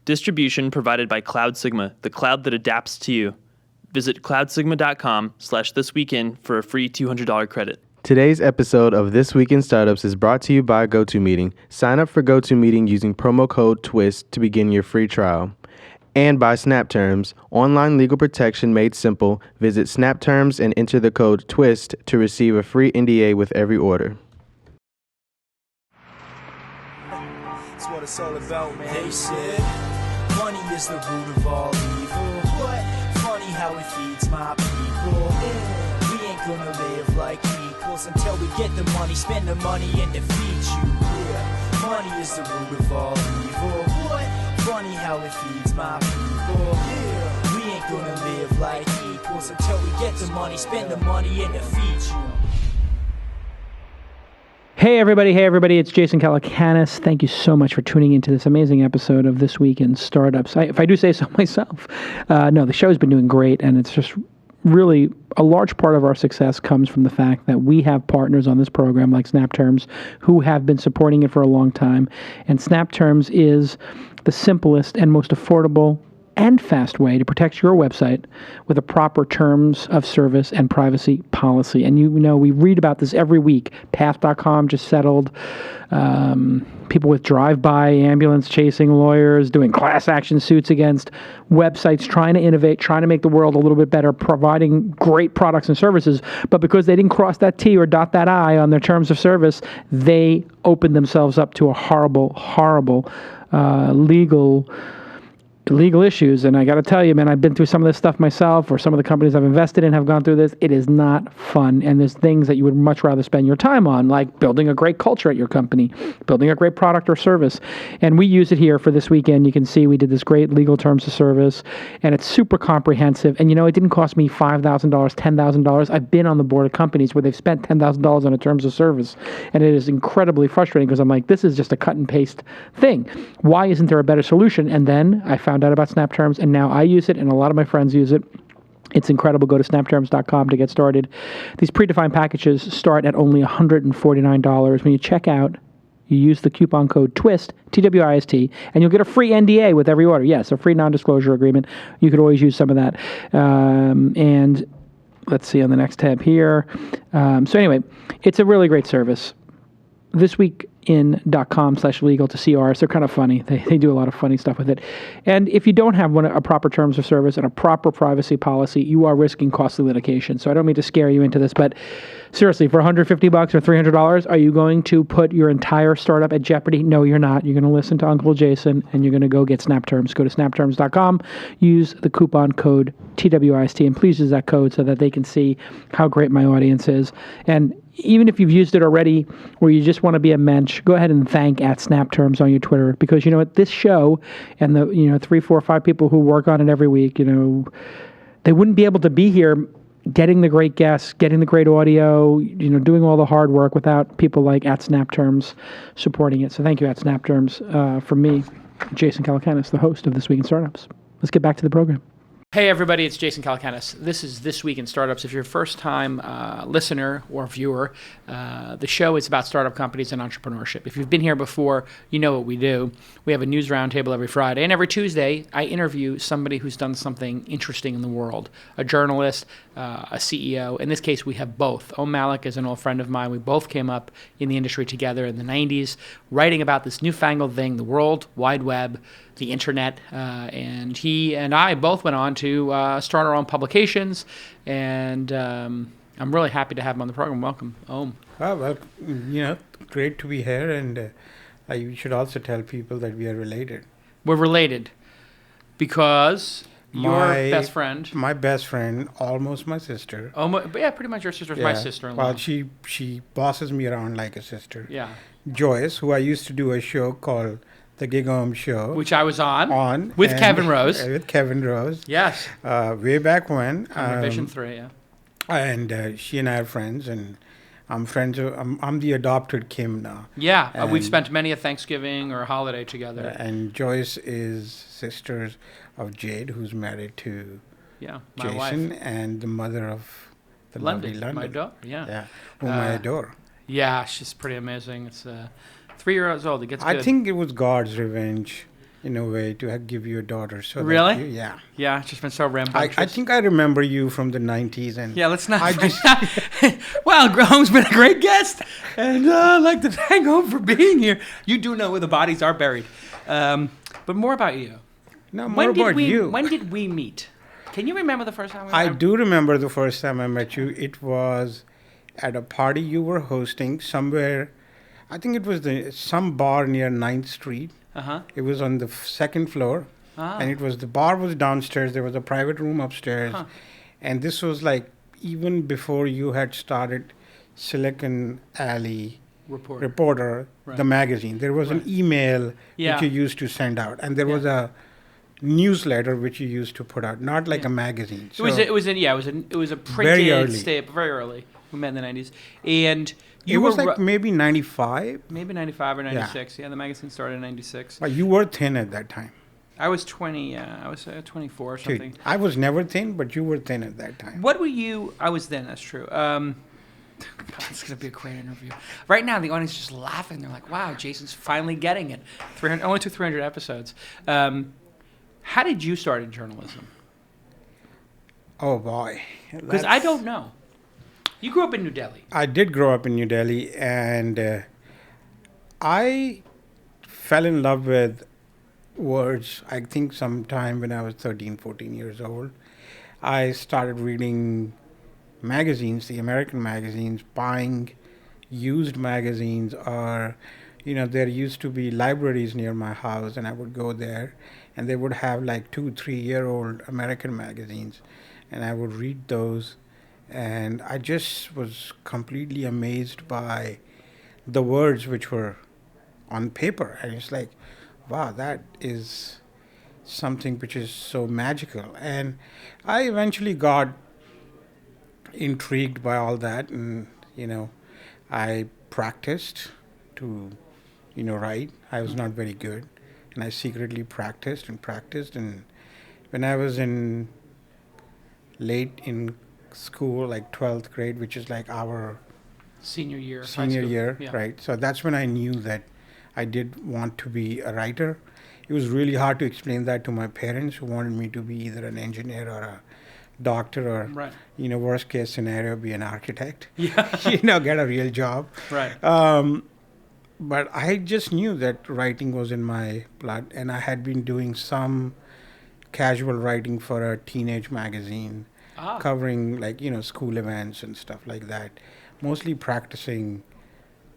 Distribution provided by Cloud Sigma, the cloud that adapts to you. Visit cloudsigma.com/thisweekin for a free $200 credit. Today's episode of This Week in Startups is brought to you by GoToMeeting. Sign up for GoToMeeting using promo code TWIST to begin your free trial. And by SnapTerms, online legal protection made simple. Visit SnapTerms and enter the code TWIST to receive a free NDA with every order. That's what it's all about, man. They said money is the root of all evil. What? Funny how it feeds my people. We ain't gonna live like equals until we get the money, spend the money, and defeat you. Yeah, money is the root of all evil. What? Funny how it feeds my people. Yeah, we ain't gonna live like equals until we get the money, spend the money, and defeat you. Hey everybody, it's Jason Calacanis. Thank you so much for tuning into this amazing episode of This Week in Startups. If I do say so myself. No, the show's been doing great, and it's just really a large part of our success comes from the fact that we have partners on this program like SnapTerms who have been supporting it for a long time. And SnapTerms is the simplest and most affordable and fast way to protect your website with a proper terms of service and privacy policy. And you know, we read about this every week. Path.com just settled. People with drive-by ambulance chasing lawyers, doing class action suits against websites, trying to innovate, trying to make the world a little bit better, providing great products and services. But because they didn't cross that T or dot that I on their terms of service, they opened themselves up to a horrible legal issues. And I got to tell you, man, I've been through some of this stuff myself, or some of the companies I've invested in have gone through this. It is not fun. And there's things that you would much rather spend your time on, like building a great culture at your company, building a great product or service. And we use it here for this weekend. You can see we did this great legal terms of service, and it's super comprehensive. And you know, it didn't cost me $5,000, $10,000. I've been on the board of companies where they've spent $10,000 on a terms of service. And it is incredibly frustrating because I'm like, this is just a cut and paste thing. Why isn't there a better solution? And then I found out about SnapTerms, and now I use it, and a lot of my friends use it. It's incredible. Go to snapterms.com to get started. These predefined packages start at only $149. When you check out, you use the coupon code TWIST, T-W-I-S-T, and you'll get a free NDA with every order. Yes, a free non-disclosure agreement. You could always use some of that. And let's see on the next tab here. So anyway, it's a really great service. thisweekin.com/legal to see ours. They're kind of funny. They do a lot of funny stuff with it. And if you don't have a proper terms of service and a proper privacy policy, you are risking costly litigation. So I don't mean to scare you into this, but seriously, for $150 or $300, are you going to put your entire startup at jeopardy? No, you're not. You're going to listen to Uncle Jason, and you're going to go get SnapTerms. Go to snapterms.com, use the coupon code TWIST, and please use that code so that they can see how great my audience is. And even if you've used it already, or you just want to be a mensch, go ahead and thank @SnapTerms on your Twitter, because you know what, this show and the 3, 4, 5 people who work on it every week, they wouldn't be able to be here getting the great guests, getting the great audio, doing all the hard work without people like @SnapTerms supporting it. So thank you @SnapTerms from me, Jason Calacanis, the host of This Week in Startups. Let's get back to the program. Hey everybody, it's Jason Calacanis. This is This Week in Startups. If you're a first-time listener or viewer, the show is about startup companies and entrepreneurship. If you've been here before, you know what we do. We have a news roundtable every Friday, and every Tuesday I interview somebody who's done something interesting in the world, a journalist, a CEO. In this case, we have both. Om Malik is an old friend of mine. We both came up in the industry together in the 90s, writing about this newfangled thing, the World Wide Web, the internet, and he and I both went on to start our own publications, and I'm really happy to have him on the program. Welcome, Om. Oh, well, great to be here, and you should also tell people that we are related. We're related because your best friend. My best friend, almost my sister. Yeah, pretty much your sister's my sister-in-law. Well, she bosses me around like a sister. Yeah. Joyce, who I used to do a show called The GigaOm Show. Which I was on with Kevin Rose. With Kevin Rose. Yes. Way back when. Vision 3, yeah. And she and I are friends, and I'm friends. I'm the adopted Kim now. Yeah, we've spent many a Thanksgiving or holiday together. And Joyce is sister of Jade, who's married to my Jason, wife. And the mother of the lovely London. My daughter, yeah. Whom I adore. Yeah, she's pretty amazing. It's 3 years old. It gets good. I think it was God's revenge in a way, to give you a daughter. So Really? Yeah. Yeah, it's just been so rambunctious. I think I remember you from the 90s. And Yeah, let's not. I just, Well, Hom's been a great guest, and I'd like to thank Home for being here. You do know where the bodies are buried. But more about you. no, more about you. When did we meet? Can you remember the first time we met? I do remember the first time I met you. It was at a party you were hosting somewhere. I think it was some bar near 9th Street. Uh-huh. It was on the second floor. Ah. And the bar was downstairs. There was a private room upstairs. Huh. And this was like even before you had started Silicon Alley Reporter, Right. the magazine. There was an email Yeah. which you used to send out. And there was a newsletter which you used to put out, not like a magazine. It was a Very printed early. staple, very early. We met in the 90s. And It you was were like maybe 95. maybe 95 or 96. Yeah, the magazine started in 96. But you were thin at that time. I was 20, I was 24 or Dude, something. I was never thin, but you were thin at that time. What were you? I was then. That's true. God, it's gonna be a great interview. Right now, the audience is just laughing. They're like, "Wow, Jason's finally getting it." 300, only took 300 episodes. How did you start in journalism? Oh boy. Because I don't know. You grew up in New Delhi. I did grow up in New Delhi, and I fell in love with words, I think sometime when I was 13, 14 years old. I started reading magazines, the American magazines, buying used magazines, or, there used to be libraries near my house, and I would go there, and they would have like 2-3-year-old American magazines, and I would read those. And I just was completely amazed by the words which were on paper. And it's like, wow, that is something which is so magical. And I eventually got intrigued by all that. And, I practiced to, write. I was not very good. And I secretly practiced. And when I was late in school, like 12th grade, which is like our Senior year. Yeah. right? So that's when I knew that I did want to be a writer. It was really hard to explain that to my parents, who wanted me to be either an engineer or a doctor, or Right. Worst case scenario, be an architect. Yeah. Get a real job. Right. But I just knew that writing was in my blood, and I had been doing some casual writing for a teenage magazine, covering school events and stuff like that, mostly practicing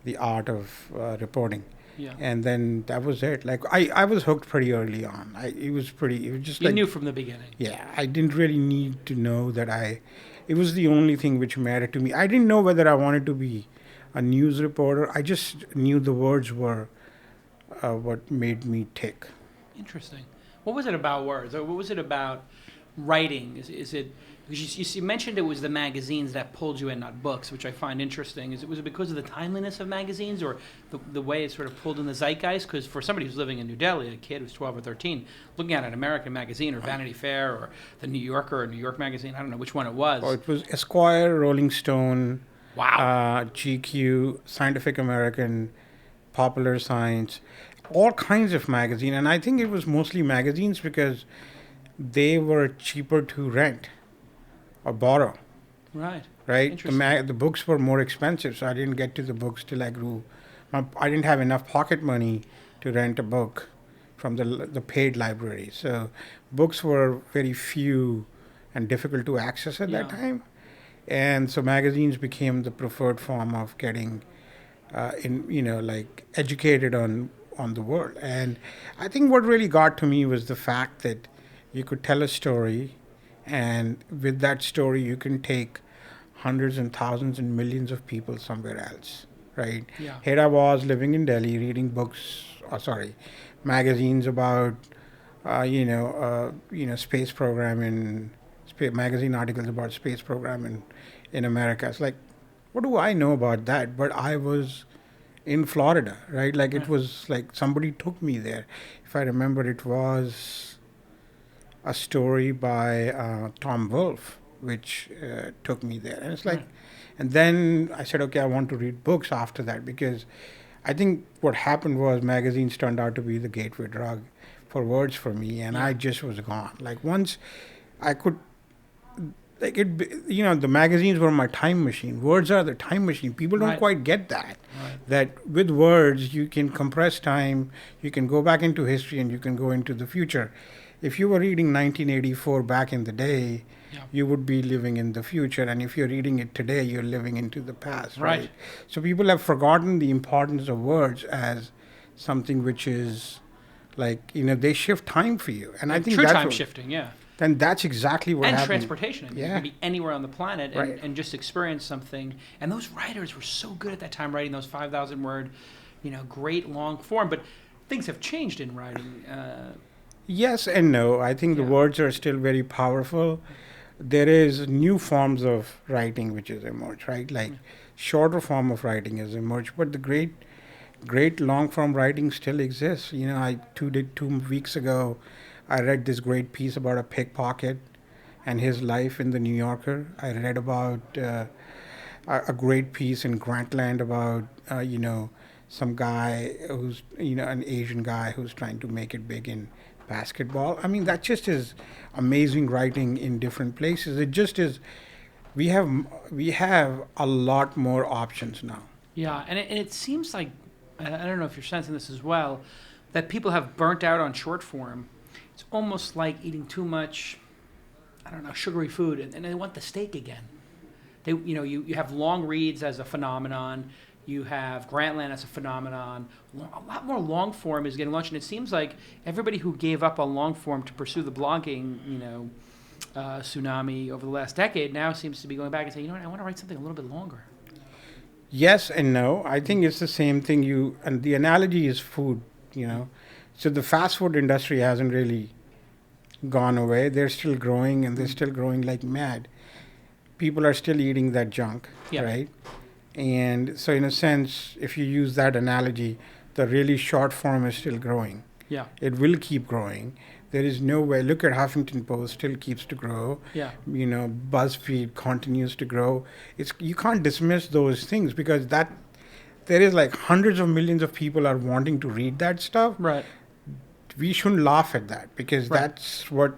the art of reporting. Yeah. And then that was it. Like I was hooked pretty early on. It was just You like, knew from the beginning. yeah, I didn't really need to know that it was the only thing which mattered to me. I didn't know whether I wanted to be a news reporter. I just knew the words were what made me tick. Interesting. What was it about words? Or what was it about writing? Is it because you mentioned it was the magazines that pulled you in, not books, which I find interesting. Was it because of the timeliness of magazines, or the way it sort of pulled in the zeitgeist? Because for somebody who's living in New Delhi, a kid who's 12 or 13, looking at an American magazine or Vanity Fair or the New Yorker or New York Magazine, I don't know which one it was. Oh, it was Esquire, Rolling Stone, Wow. GQ, Scientific American, Popular Science, all kinds of magazine. And I think it was mostly magazines because they were cheaper to rent or borrow. Right. Right? Interesting. The books were more expensive, so I didn't get to the books till I grew. I didn't have enough pocket money to rent a book from the paid library. So books were very few and difficult to access at that time. And so magazines became the preferred form of getting educated on the world. And I think what really got to me was the fact that you could tell a story, and with that story you can take hundreds and thousands and millions of people somewhere else, right? Yeah. Here I was living in Delhi reading magazines about space program magazine articles about space program in America. It's like, what do I know about that? But I was in Florida, right? Like it was like somebody took me there. If I remember, it was a story by Tom Wolfe, which took me there. And it's like, and then I said, okay, I want to read books after that, because I think what happened was magazines turned out to be the gateway drug for words for me, and I just was gone. Like once I could, like the magazines were my time machine. Words are the time machine. People don't quite get that. Right. That with words you can compress time, you can go back into history, and you can go into the future. If you were reading 1984 back in the day, you would be living in the future, and if you're reading it today, you're living into the past. Right. So people have forgotten the importance of words as something which is like, they shift time for you. And I think true that's time shifting, and that's exactly what and happened. Transportation. I mean, you can be anywhere on the planet and just experience something. And those writers were so good at that time writing those 5,000 word, great long form. But things have changed in writing. Yes and no. I think the words are still very powerful. There is new forms of writing which has emerged, right? Like shorter form of writing has emerged, but the great long form writing still exists. 2 weeks ago, I read this great piece about a pickpocket and his life in the New Yorker. I read about a great piece in Grantland about some guy who's an Asian guy who's trying to make it big in basketball. I mean, that just is amazing writing in different places. It just is. We have a lot more options now. Yeah, and it seems like, I don't know if you're sensing this as well, that people have burnt out on short form. It's almost like eating too much, sugary food, and they want the steak again. You have long reads as a phenomenon. You have Grantland as a phenomenon. A lot more long form is getting launched, and it seems like everybody who gave up on long form to pursue the blogging, tsunami over the last decade now seems to be going back and saying, I want to write something a little bit longer. Yes and no. I think it's the same thing. And the analogy is food. So the fast food industry hasn't really gone away. They're still growing, and they're still growing like mad. People are still eating that junk, right? And so in a sense, if you use that analogy, the really short form is still growing. Yeah. It will keep growing. There is no way. Look at Huffington Post, still keeps to grow. Yeah. BuzzFeed continues to grow. You can't dismiss those things because there is like hundreds of millions of people are wanting to read that stuff. Right. We shouldn't laugh at that because that's what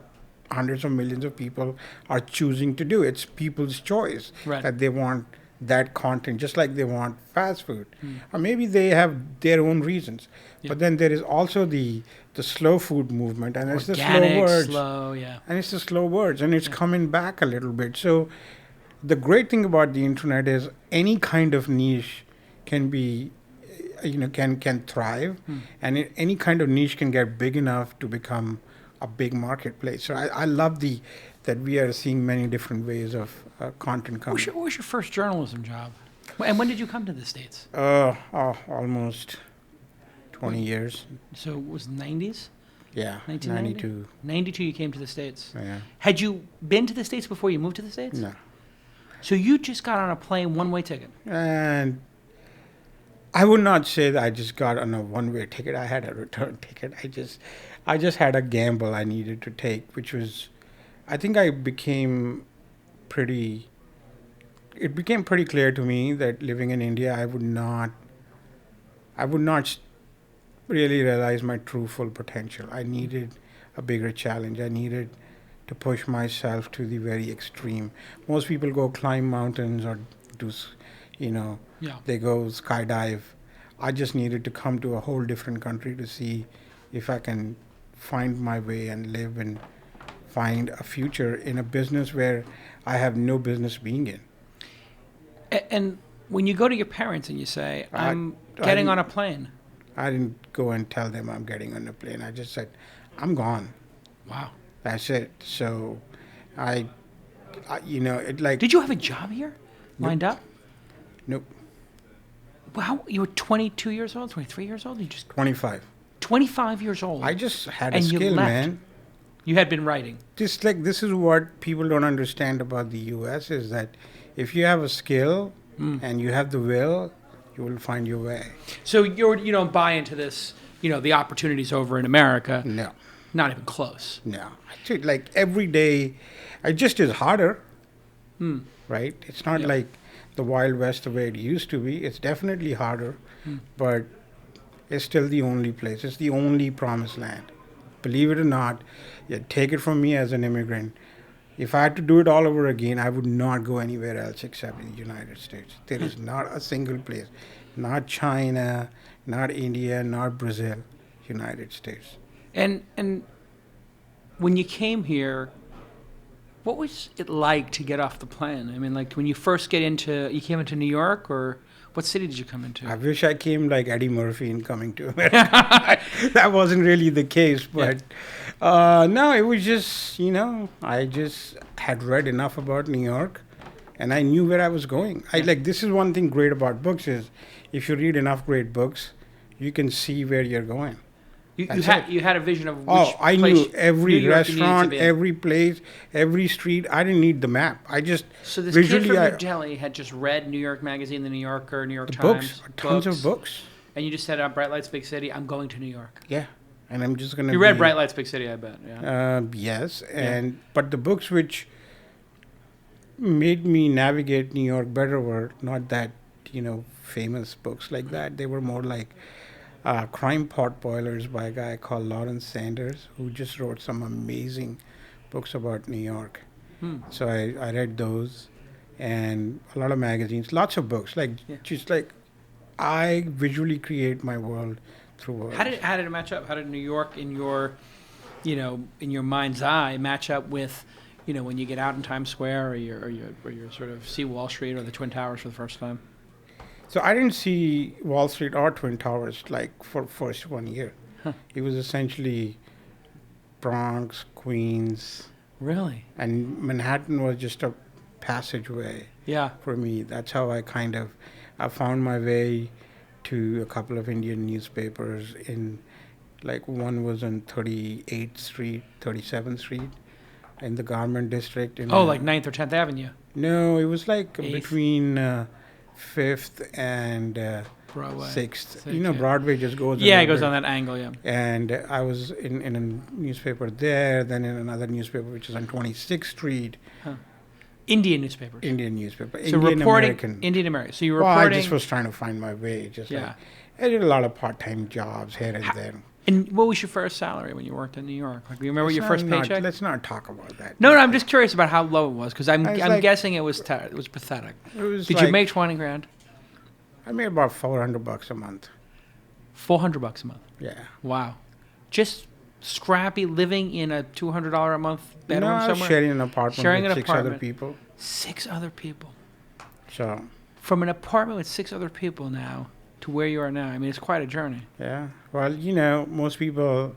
hundreds of millions of people are choosing to do. It's people's choice that they want that content, just like they want fast food. Or maybe they have their own reasons. But then there is also the slow food movement, and it's the slow words. And it's the slow words, and it's coming back a little bit. So the great thing about the internet is any kind of niche can be, can thrive, and any kind of niche can get big enough to become a big marketplace. So I love that we are seeing many different ways of content coming. What was your first journalism job? And when did you come to the States? Almost 20 years. So it was the 90s? Yeah, 1992. 92 you came to the States. Yeah. Had you been to the States before you moved to the States? No. So you just got on a plane, one-way ticket? And I would not say that I just got on a one-way ticket. I had a return ticket. I just had a gamble I needed to take, which was, I think it became pretty clear to me that living in India, I would not really realize my true full potential. I needed a bigger challenge. I needed to push myself to the very extreme. Most people go climb mountains or do, they go skydive. I just needed to come to a whole different country to see if I can find my way and live and find a future in a business where I have no business being in. And when you go to your parents and you say, I'm getting on a plane. I didn't go and tell them I'm getting on a plane. I just said, I'm gone. Wow. That's it. So it like... Did you have a job here lined up? Nope. Wow, you were 22 years old, 23 years old? 25. 25 years old. I just had a skill, man. You had been writing. This is what people don't understand about the U.S. is that if you have a skill and you have the will, you will find your way. So you don't buy into this, the opportunities over in America? No. Not even close? No. Like every day, it just is harder, right? It's not like the Wild West the way it used to be. It's definitely harder, but it's still the only place. It's the only promised land. believe it or not, take it from me as an immigrant. If I had to do it all over again, I would not go anywhere else except in the United States. There is not a single place, not China, not India, not Brazil, United States. And when you came here, what was it like to get off the plane? I mean, like when you first you came into New York, or what city did you come into? I wish I came like Eddie Murphy in Coming to America. That wasn't really the case, but no, it was just, I just had read enough about New York and I knew where I was going. This is one thing great about books is if you read enough great books, you can see where you're going. You had a vision of which I place knew every New York you needed to restaurant, be in. every place, every street. I didn't need the map. I just So this visually kid from New Delhi had just read New York Magazine, The New Yorker, New York Times, tons of books. And you just said, Bright Lights, Big City, I'm going to New York. Yeah, and I'm just gonna. You read Bright Lights, Big City, I bet. Yeah. Yes, but the books which made me navigate New York better were not that famous books like that. They were more like Crime Pot Boilers by a guy called Lawrence Sanders, who just wrote some amazing books about New York. So I read those, and a lot of magazines, lots of books. I visually create my world through words. How did it match up? How did New York in your mind's eye match up with, when you get out in Times Square or you sort of see Wall Street or the Twin Towers for the first time? So I didn't see Wall Street or Twin Towers for first 1 year. It was essentially Bronx, Queens. Really? And Manhattan was just a passageway for me. That's how I found my way to a couple of Indian newspapers one was on 38th Street, 37th Street in the Garment District. Like 9th or 10th Avenue? No, it was between 5th and Broadway. 6th. Broadway just goes. Yeah, it goes on that angle, yeah. And I was in a newspaper there, then in another newspaper which is on 26th Street. Indian newspapers. Indian newspaper. So Indian reporting American. Indian American. So you were reporting. I just was trying to find my way. I did a lot of part-time jobs here and there. And what was your first salary when you worked in New York? Do you remember your first paycheck? Let's not talk about that. No, I'm just curious about how low it was because I'm guessing it was pathetic. Did you make 20 grand? I made about $400 a month. $400 a month. Yeah. Wow. Just scrappy living in a $200 a month bedroom I was somewhere? sharing an apartment with 6 other people. 6 other people. So. From an apartment with 6 other people now to where you are now, I mean, it's quite a journey. Yeah. Well, most people,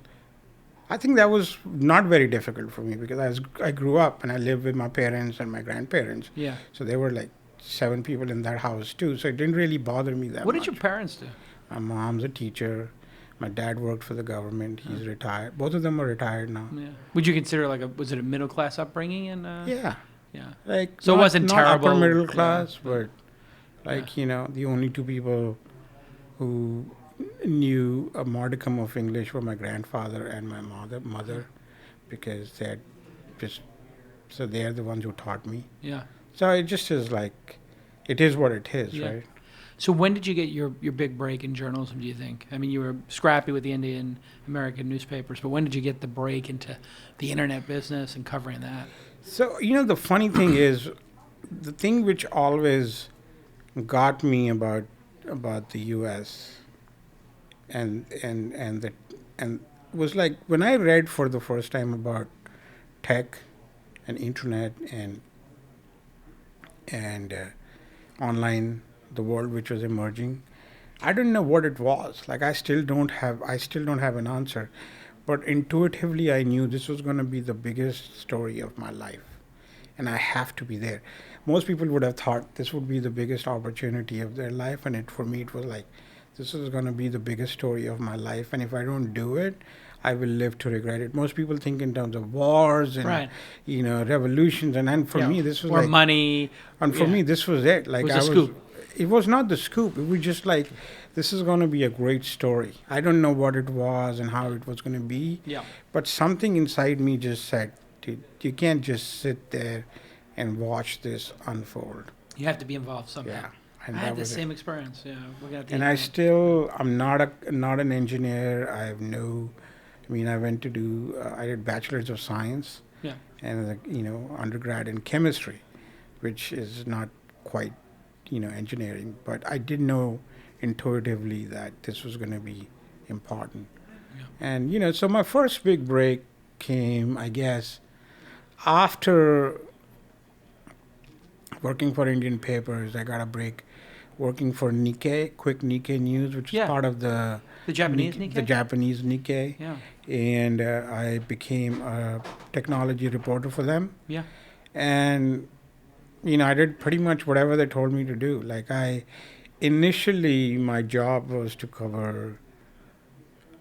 I think that was not very difficult for me because I grew up and I lived with my parents and my grandparents. Yeah. So there were 7 people in that house too. So it didn't really bother me that much. What did your parents do? My mom's a teacher. My dad worked for the government. He's retired. Both of them are retired now. Yeah. Would you consider was it a middle class upbringing? Yeah. Yeah. So it wasn't not terrible. Upper middle class, but the only 2 people who knew a modicum of English were my grandfather and my mother, because they're the ones who taught me. Yeah. So it just is it is what it is, right? So when did you get your big break in journalism, do you think? I mean, you were scrappy with the Indian American newspapers, but when did you get the break into the internet business and covering that? So, the funny thing is, the thing which always got me about the U.S. and was when I read for the first time about tech and internet and online, the world which was emerging, I didn't know what it was. I still don't have an answer, but intuitively I knew this was going to be the biggest story of my life, and I have to be there. Most people would have thought this would be the biggest opportunity of their life, and for me it was this is going to be the biggest story of my life, and if I don't do it, I will live to regret it. Most people think in terms of wars and revolutions, and for me this was money. And for me this was it. It was a scoop. It was not the scoop. It was just this is going to be a great story. I don't know what it was and how it was going to be. Yeah. But something inside me just said, dude, you can't just sit there and watch this unfold. You have to be involved somehow. Yeah. And I had the same experience. Yeah. I'm not an engineer. I have no I mean, I went to do, I did Bachelor's of Science Yeah. and, undergrad in chemistry, which is not quite, engineering. But I did know intuitively that this was going to be important. Yeah. And, so my first big break came, I guess, after working for Indian papers. I got a break working for Nikkei, quick Nikkei News, which is Yeah. part of the Japanese Nikkei? The Japanese Nikkei. Yeah. And I became a technology reporter for them. Yeah. And, I did pretty much whatever they told me to do. Initially, my job was to cover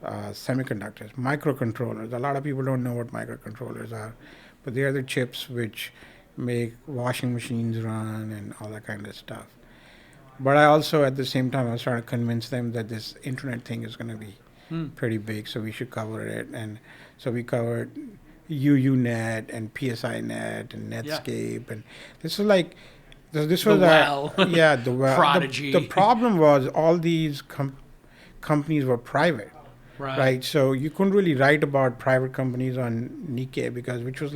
semiconductors, microcontrollers. A lot of people don't know what microcontrollers are, but they are the chips which make washing machines run and all that kind of stuff. But I also, at the same time, I was trying to convince them that this internet thing is going to be pretty big, so we should cover it. And so we covered UUNet and PSINet and Netscape. And this was this was the well. Prodigy. The problem was all these companies were private. Right. So you couldn't really write about private companies on Nikkei which was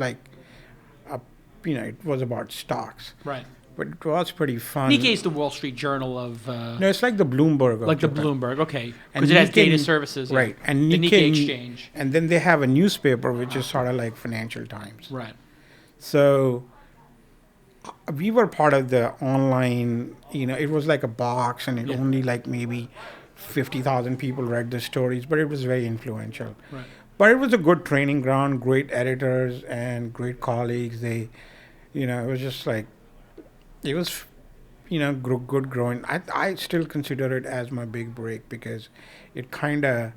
it was about stocks. Right. But it was pretty fun. Nikkei is the Wall Street Journal of. No, it's like the Bloomberg. Of like the Japan. Bloomberg, okay. And Because it has Nikkei- data services. Right. And the Nikkei Nikkei Exchange. And then they have a newspaper which is sort of like Financial Times. Right. So we were part of the online, it was like a box and it only maybe 50,000 people read the stories, but it was very influential. Right. But it was a good training ground, great editors and great colleagues. They, it was just it was, good growing. I still consider it as my big break because it kind of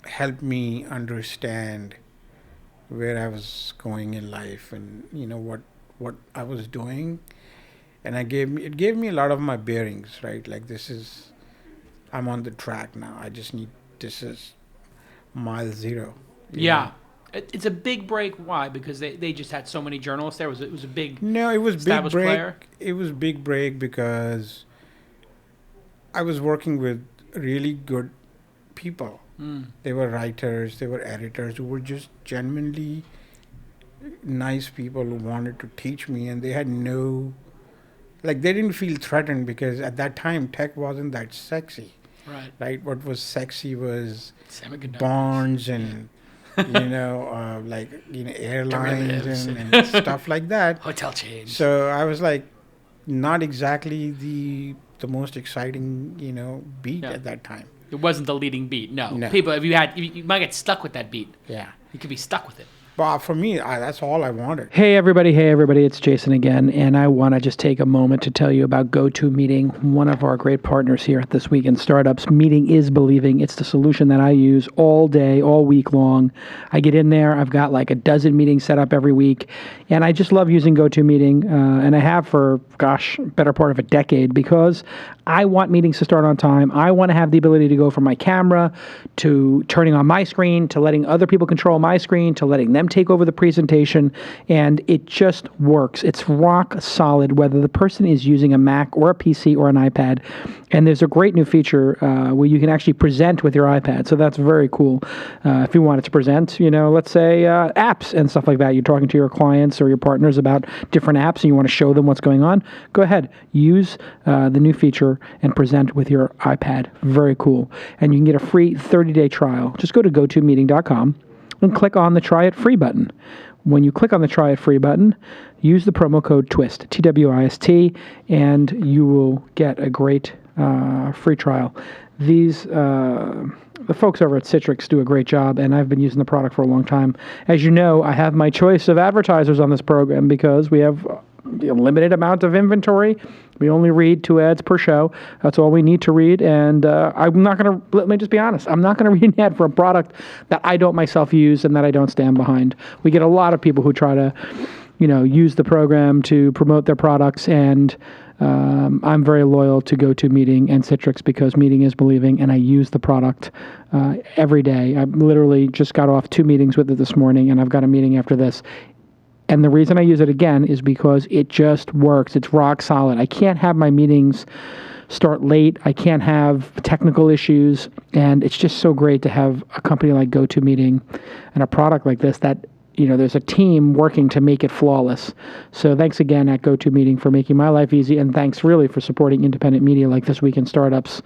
helped me understand where I was going in life and, what I was doing. And it gave me a lot of my bearings, right? I'm on the track now. This is mile zero. Yeah. It's a big break. Why? Because they just had so many journalists there. It was a big. No, it was big established break. player? It was big break because I was working with really good people. They were writers, they were editors who were just genuinely nice people who wanted to teach me, and they had they didn't feel threatened because at that time tech wasn't that sexy. Right. What was sexy was Semiconductors. bonds and airlines and stuff like that. Hotel chains. So I was not exactly the most exciting beat at that time. It wasn't the leading beat. No. No. People, if you might get stuck with that beat. Yeah. You could be stuck with it. But for me, that's all I wanted. Hey everybody, it's Jason again, and I want to just take a moment to tell you about GoToMeeting, one of our great partners here at This Week in Startups. Meeting is believing. It's the solution that I use all day, all week long. I get in there, I've got a dozen meetings set up every week, and I just love using GoToMeeting, and I have for, better part of a decade, because I want meetings to start on time. I want to have the ability to go from my camera to turning on my screen, to letting other people control my screen, to letting them take over the presentation, and it just works. It's rock solid, whether the person is using a Mac or a PC or an iPad. And there's a great new feature where you can actually present with your iPad. So that's very cool. If you wanted to present, let's say apps and stuff like that. You're talking to your clients or your partners about different apps and you want to show them what's going on. Go ahead, use the new feature and present with your iPad. Very cool. And you can get a free 30-day trial. Just go to GoToMeeting.com and click on the Try It Free button. When you click on the Try It Free button, use the promo code TWIST, TWIST, and you will get a great free trial. The folks over at Citrix do a great job, and I've been using the product for a long time. As you know, I have my choice of advertisers on this program because we have a limited amount of inventory. We only read 2 ads per show. That's all we need to read. And I'm not going to, let me just be honest, I'm not going to read an ad for a product that I don't myself use and that I don't stand behind. We get a lot of people who try to, use the program to promote their products, and I'm very loyal to GoToMeeting and Citrix because meeting is believing, and I use the product every day. I literally just got off 2 meetings with it this morning, and I've got a meeting after this. And the reason I use it again is because it just works. It's rock solid. I can't have my meetings start late. I can't have technical issues. And it's just so great to have a company like GoToMeeting and a product like this that, there's a team working to make it flawless. So thanks again at GoToMeeting for making my life easy. And thanks really for supporting independent media like This Week in Startups.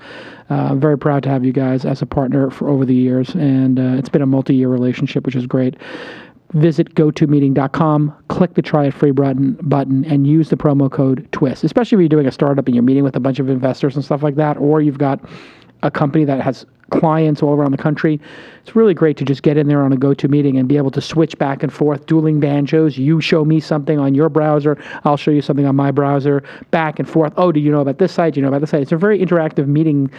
I'm very proud to have you guys as a partner for over the years. And it's been a multi-year relationship, which is great. Visit GoToMeeting.com, click the try it free button, and use the promo code TWIST, especially if you're doing a startup and you're meeting with a bunch of investors and stuff like that, or you've got a company that has clients all around the country. It's really great to just get in there on a GoToMeeting and be able to switch back and forth, dueling banjos. You show me something on your browser, I'll show you something on my browser, back and forth. Oh, do you know about this site? Do you know about this site? It's a very interactive meeting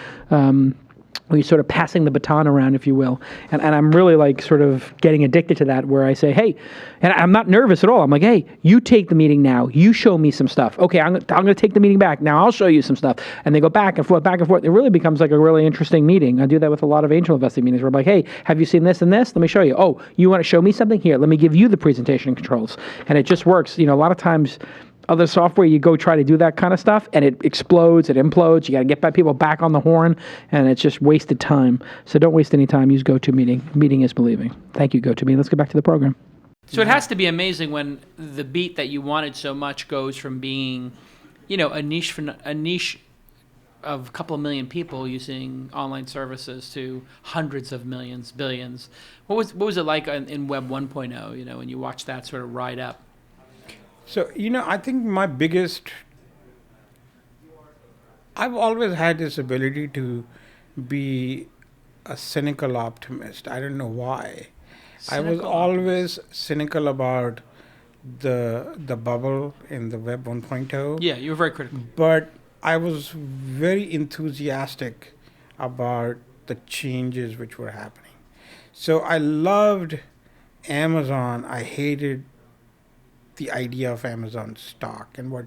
where you're sort of passing the baton around, if you will. And I'm really like sort of getting addicted to that, where I say, hey, and I'm not nervous at all. I'm like, hey, you take the meeting now. You show me some stuff. Okay, I'm going to take the meeting back. Now I'll show you some stuff. And they go back and forth, back and forth. It really becomes like a really interesting meeting. I do that with a lot of angel investing meetings where I'm like, hey, have you seen this and this? Let me show you. Oh, you want to show me something? Here, let me give you the presentation controls. And it just works. A lot of times, other software, you go try to do that kind of stuff, and it explodes, it implodes. You got to get people back on the horn, and it's just wasted time. So don't waste any time. Use GoToMeeting. Meeting is believing. Thank you, GoToMeeting. Let's get back to the program. So it has to be amazing when the beat that you wanted so much goes from being, a niche of a couple of million people using online services to hundreds of millions, billions. What was it like in Web 1.0? When you watch that sort of ride up? So, I think I've always had this ability to be a cynical optimist. I don't know why. I was always cynical about the bubble in the Web 1.0. Yeah, you were very critical. But I was very enthusiastic about the changes which were happening. So I loved Amazon. I hated the idea of Amazon stock and what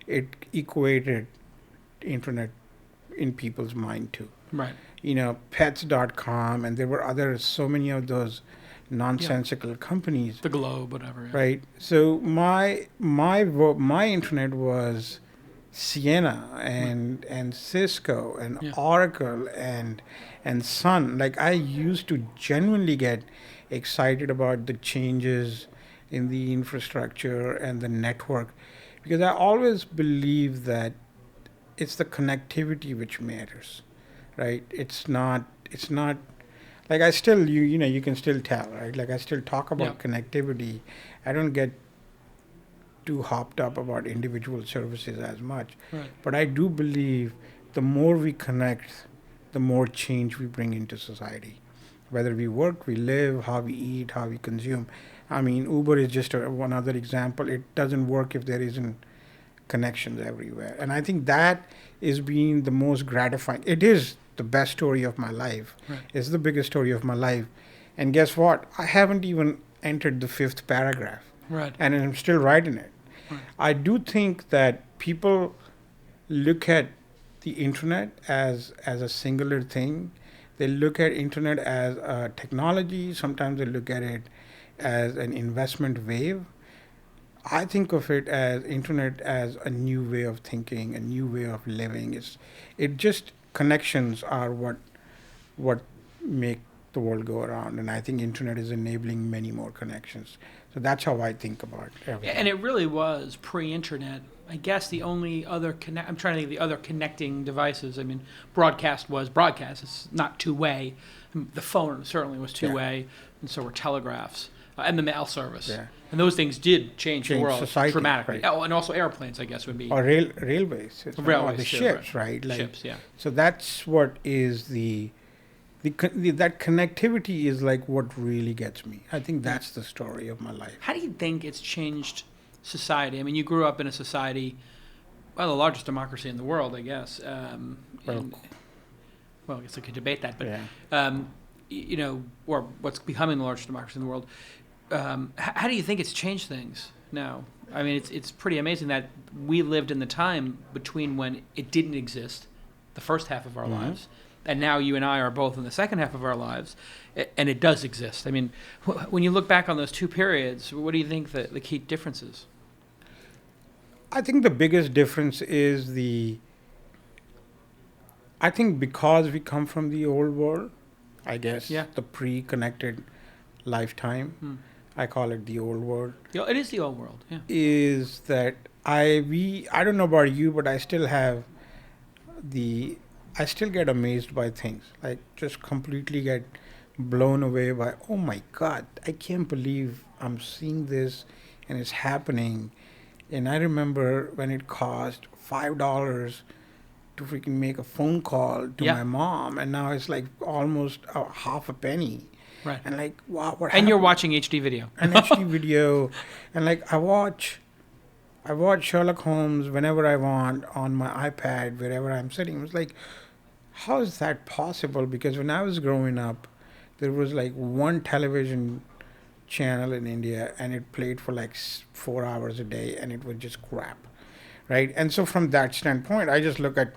it equated internet in people's mind to. Right. Pets.com, and there were so many of those nonsensical companies. The Globe, whatever. Yeah. Right. So my internet was Sienna and Cisco and Oracle and Sun. Like, I used to genuinely get excited about the changes in the infrastructure and the network, because I always believe that it's the connectivity which matters, right? It's not like I still, you can still tell, right? Like, I still talk about connectivity. I don't get too hopped up about individual services as much. Right. But I do believe the more we connect, the more change we bring into society. Whether we work, we live, how we eat, how we consume. I mean, Uber is just one other example. It doesn't work if there isn't connections everywhere. And I think that is being the most gratifying. It is the best story of my life. Right. It's the biggest story of my life. And guess what? I haven't even entered the 5th paragraph. Right. And I'm still writing it. Right. I do think that people look at the internet as a singular thing. They look at internet as a technology. Sometimes they look at it as an investment wave. I think of it as internet as a new way of thinking, a new way of living. It just connections are what make the world go around, and I think internet is enabling many more connections. So that's how I think about everything. And it really was pre-internet. I guess the only other I'm trying to think of the other connecting devices. I mean, broadcast was broadcast. It's not two-way. The phone certainly was two-way, and so were telegraphs and the mail service. Yeah. And those things did change the world society, dramatically. Right. Oh, and also airplanes, I guess, would be. Or railways. Railways, or the too, ships, right? Like, ships, yeah. So that's what is that connectivity is like what really gets me. I think that's the story of my life. How do you think it's changed society? I mean, you grew up in a society, the largest democracy in the world, I guess. Well, I guess I could debate that, but or what's becoming the largest democracy in the world. How do you think it's changed things now? I mean, it's pretty amazing that we lived in the time between when it didn't exist, the first half of our lives, and now you and I are both in the second half of our lives, and it does exist. I mean, when you look back on those two periods, what do you think the key difference is? I think the biggest difference is I think because we come from the old world, I guess, Yeah. the pre-connected lifetime, I call it the old world, Yeah, it is the old world. Yeah. is that I don't know about you, but I still get amazed by things, like just completely get blown away by, oh my God, I can't believe I'm seeing this and it's happening. And I remember when it cost $5 to freaking make a phone call to Yeah. my mom, and now it's like almost half a penny. Right. And like, wow, what And you're happened? watching HD video. An HD video, and like I watch Sherlock Holmes whenever I want on my iPad, wherever I'm sitting. It was like, how is that possible? Because when I was growing up, there was like one television channel in India, and it played for like 4 hours a day, and it was just crap, right? And so from that standpoint, I just look at,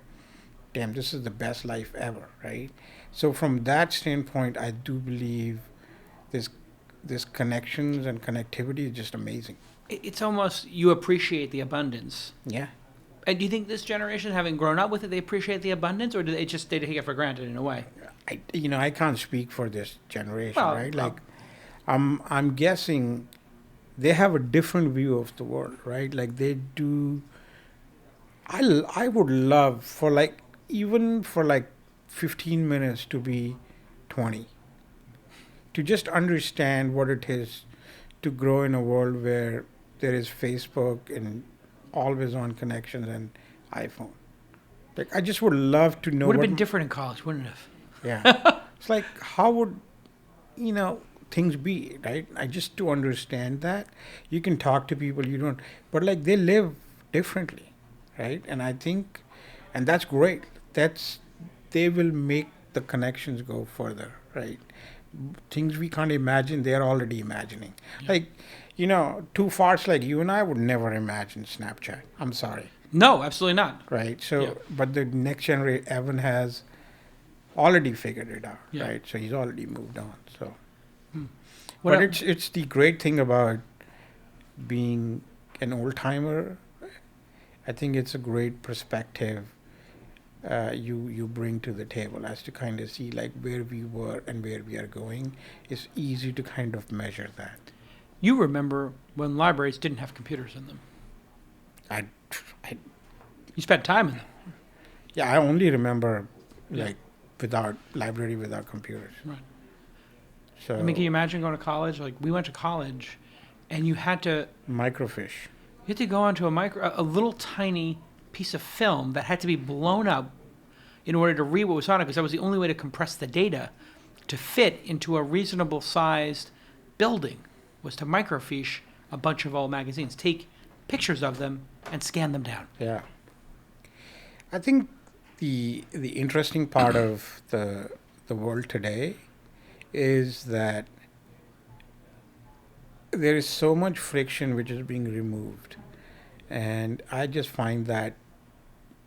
damn, this is the best life ever, right? So from that standpoint, I do believe this connections and connectivity is just amazing. It's almost, you appreciate the abundance. Yeah. And do you think this generation, having grown up with it, they appreciate the abundance, or do they take it for granted in a way? I can't speak for this generation, Well, right? well. Like, I'm guessing they have a different view of the world, right? Like they do. I would love for like, even for like 15 minutes to be 20, to just understand what it is to grow in a world where there is Facebook and always on connections and iPhone. Like I just would love to know. Would have what been different in college, wouldn't it have? Yeah. It's like, how would, things be, right? I just to understand that. You can talk to people, you don't, but like they live differently, right? And I think, and that's great. They will make the connections go further, right? Things we can't imagine, they're already imagining. Yeah. Like, two farts like you and I would never imagine Snapchat. I'm sorry. No, absolutely not. Right. So, Yeah. but the next generation, Evan has already figured it out, Yeah. right? So he's already moved on. So, What but el- it's the great thing about being an old timer. I think it's a great perspective you bring to the table as to kind of see like where we were and where we are going. It's easy to kind of measure that. You remember when libraries didn't have computers in them. I You spent time in them. yeah, I only remember Yeah. like without library, without computers. Right. So I mean, can you imagine going to college? Like, we went to college, and you had to microfiche. go onto a little tiny piece of film that had to be blown up in order to read what was on it, because that was the only way to compress the data to fit into a reasonable sized building, was to microfiche a bunch of old magazines, take pictures of them, and scan them down. Yeah. I think the interesting part of the world today is that there is so much friction which is being removed, and I just find that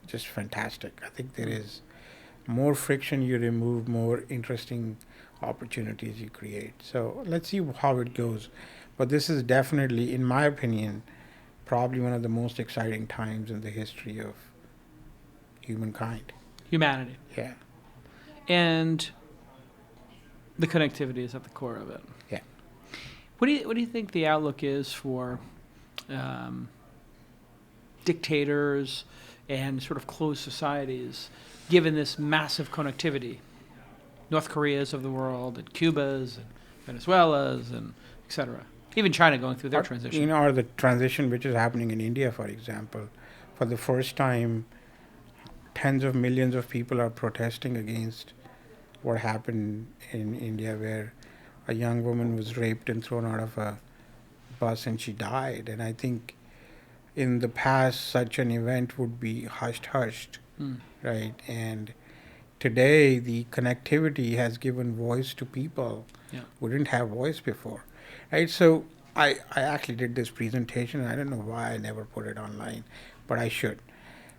just fantastic. I think there is more friction you remove, more interesting opportunities you create. So let's see how it goes. But this is definitely, in my opinion, probably one of the most exciting times in the history of humankind. Humanity. Yeah. And the connectivity is at the core of it. Yeah. What do you think the outlook is for dictators and sort of closed societies, given this massive connectivity? North Koreas of the world, and Cubas, and Venezuelas, and et cetera. Even China going through their transition. Or the transition which is happening in India, for example. For the first time, tens of millions of people are protesting against what happened in India, where a young woman was raped and thrown out of a bus and she died. And I think in the past, such an event would be hushed, right? And today, the connectivity has given voice to people who didn't have voice before, right? So I actually did this presentation. I don't know why I never put it online, but I should.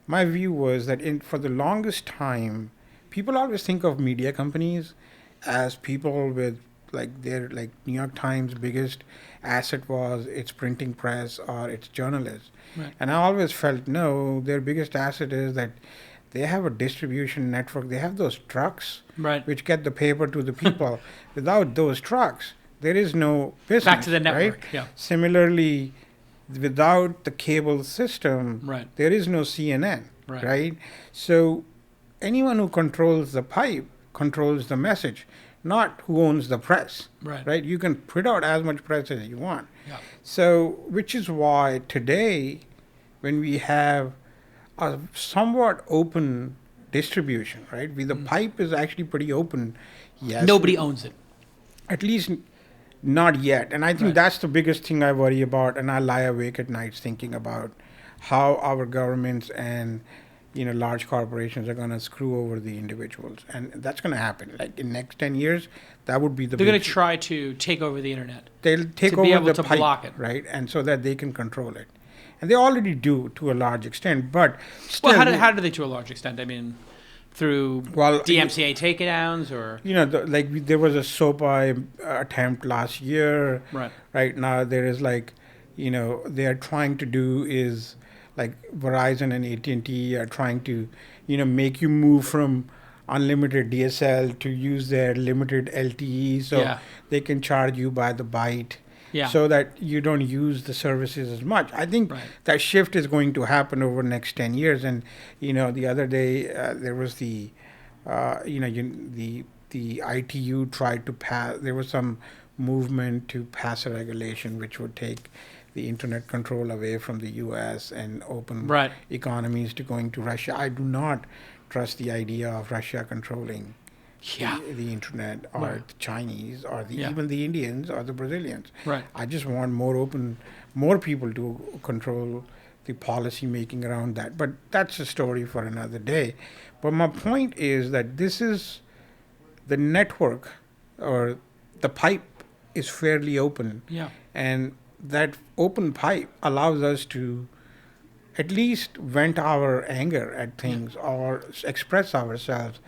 My view was that for the longest time, people always think of media companies as people with like New York Times' biggest asset was its printing press or its journalists. Right. And I always felt, no, their biggest asset is that they have a distribution network. They have those trucks Right. which get the paper to the people. Without those trucks, there is no business. Back to the network. Right? Yeah. Similarly, without the cable system, Right. there is no CNN. Right. Right? So anyone who controls the pipe controls the message, not who owns the press. Right. Right? You can put out as much press as you want. Yeah. So, which is why today, when we have a somewhat open distribution, right? The pipe is actually pretty open. Yes. Nobody owns it. At least not yet. And I think Right. that's the biggest thing I worry about, and I lie awake at nights thinking about how our governments and large corporations are going to screw over the individuals, and that's going to happen. Like in next 10 years, that would be the. They're going big to try to take over the internet. They'll take to over be able the to pipe, block it. right? And so that they can control it, and they already do to a large extent. But still, Well, how do they to a large extent? I mean, through DMCA takedowns or there was a SOPA attempt last year. right. Right now, there is they are trying to do is like Verizon and AT&T are trying to, make you move from unlimited DSL to use their limited LTE, so Yeah. they can charge you by the byte, Yeah. so that you don't use the services as much. I think Right. that shift is going to happen over the next 10 years. And the other day there was the ITU tried to pass. There was some movement to pass a regulation which would take the internet control away from the U.S. and open Right. economies to going to Russia. I do not trust the idea of Russia controlling Yeah. the internet, or Right. the Chinese, or Yeah. even the Indians or the Brazilians. Right. I just want more people to control the policy making around that. But that's a story for another day. But my point is that this is the network, or the pipe is fairly open. Yeah. And that open pipe allows us to at least vent our anger at things, or express ourselves.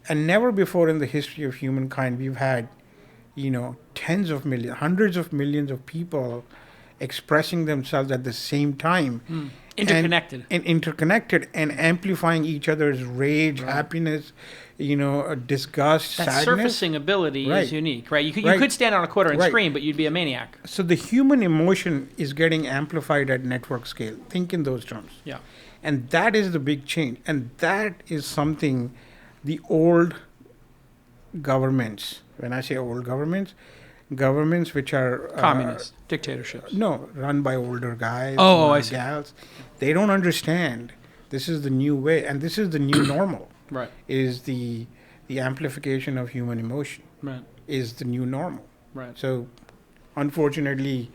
And never before in the history of humankind we've had, tens of millions, hundreds of millions of people expressing themselves at the same time. Interconnected. And interconnected and amplifying each other's rage, happiness, disgust, That sadness. surfacing ability Right. is unique, right? You Right. could stand on a corner and Right. scream, but you'd be a maniac. So the human emotion is getting amplified at network scale. Think in those terms. Yeah. And that is the big change. And that is something the old governments, when I say old governments which are Communist dictatorships. no, run by older guys, Oh, older I see. gals, they don't understand. This is the new way, and this is the new normal. Right. Is the amplification of human emotion Right. is the new normal. Right. So, unfortunately,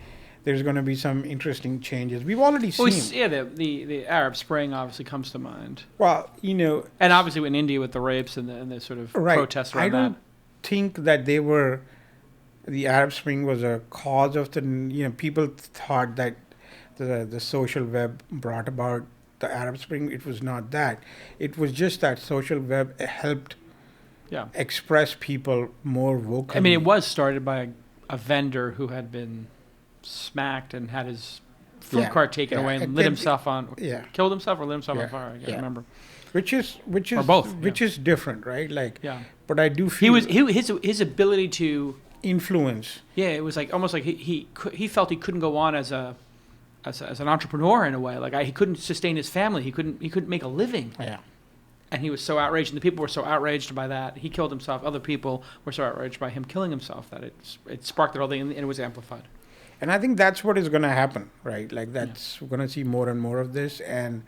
there's going to be some interesting changes. We've already Well, seen. the Arab Spring obviously comes to mind, Well, and obviously in India with the rapes and the sort of right. protests around I don't think that the Arab Spring was a cause of the. People thought that the social web brought about the Arab Spring. It was not that. It was just that social web helped that. Yeah. express people more vocally. I mean, it was started by a vendor who had been smacked and had his food Yeah, cart taken yeah. away and And lit then- himself on. yeah. Killed himself or lit himself Yeah, on fire. I can't yeah. remember. which is Or both, which is different, right? Like, Yeah. but I do He feel was his ability to. influence. Yeah, it was like almost like he felt he couldn't go on as an entrepreneur in a way. Like he couldn't sustain his family. He couldn't make a living. Yeah. And he was so outraged, and the people were so outraged by that. He killed himself. Other people were so outraged by him killing himself that it sparked the whole thing, and it was amplified. And I think that's what is going to happen, right? Like we're going to see more and more of this, and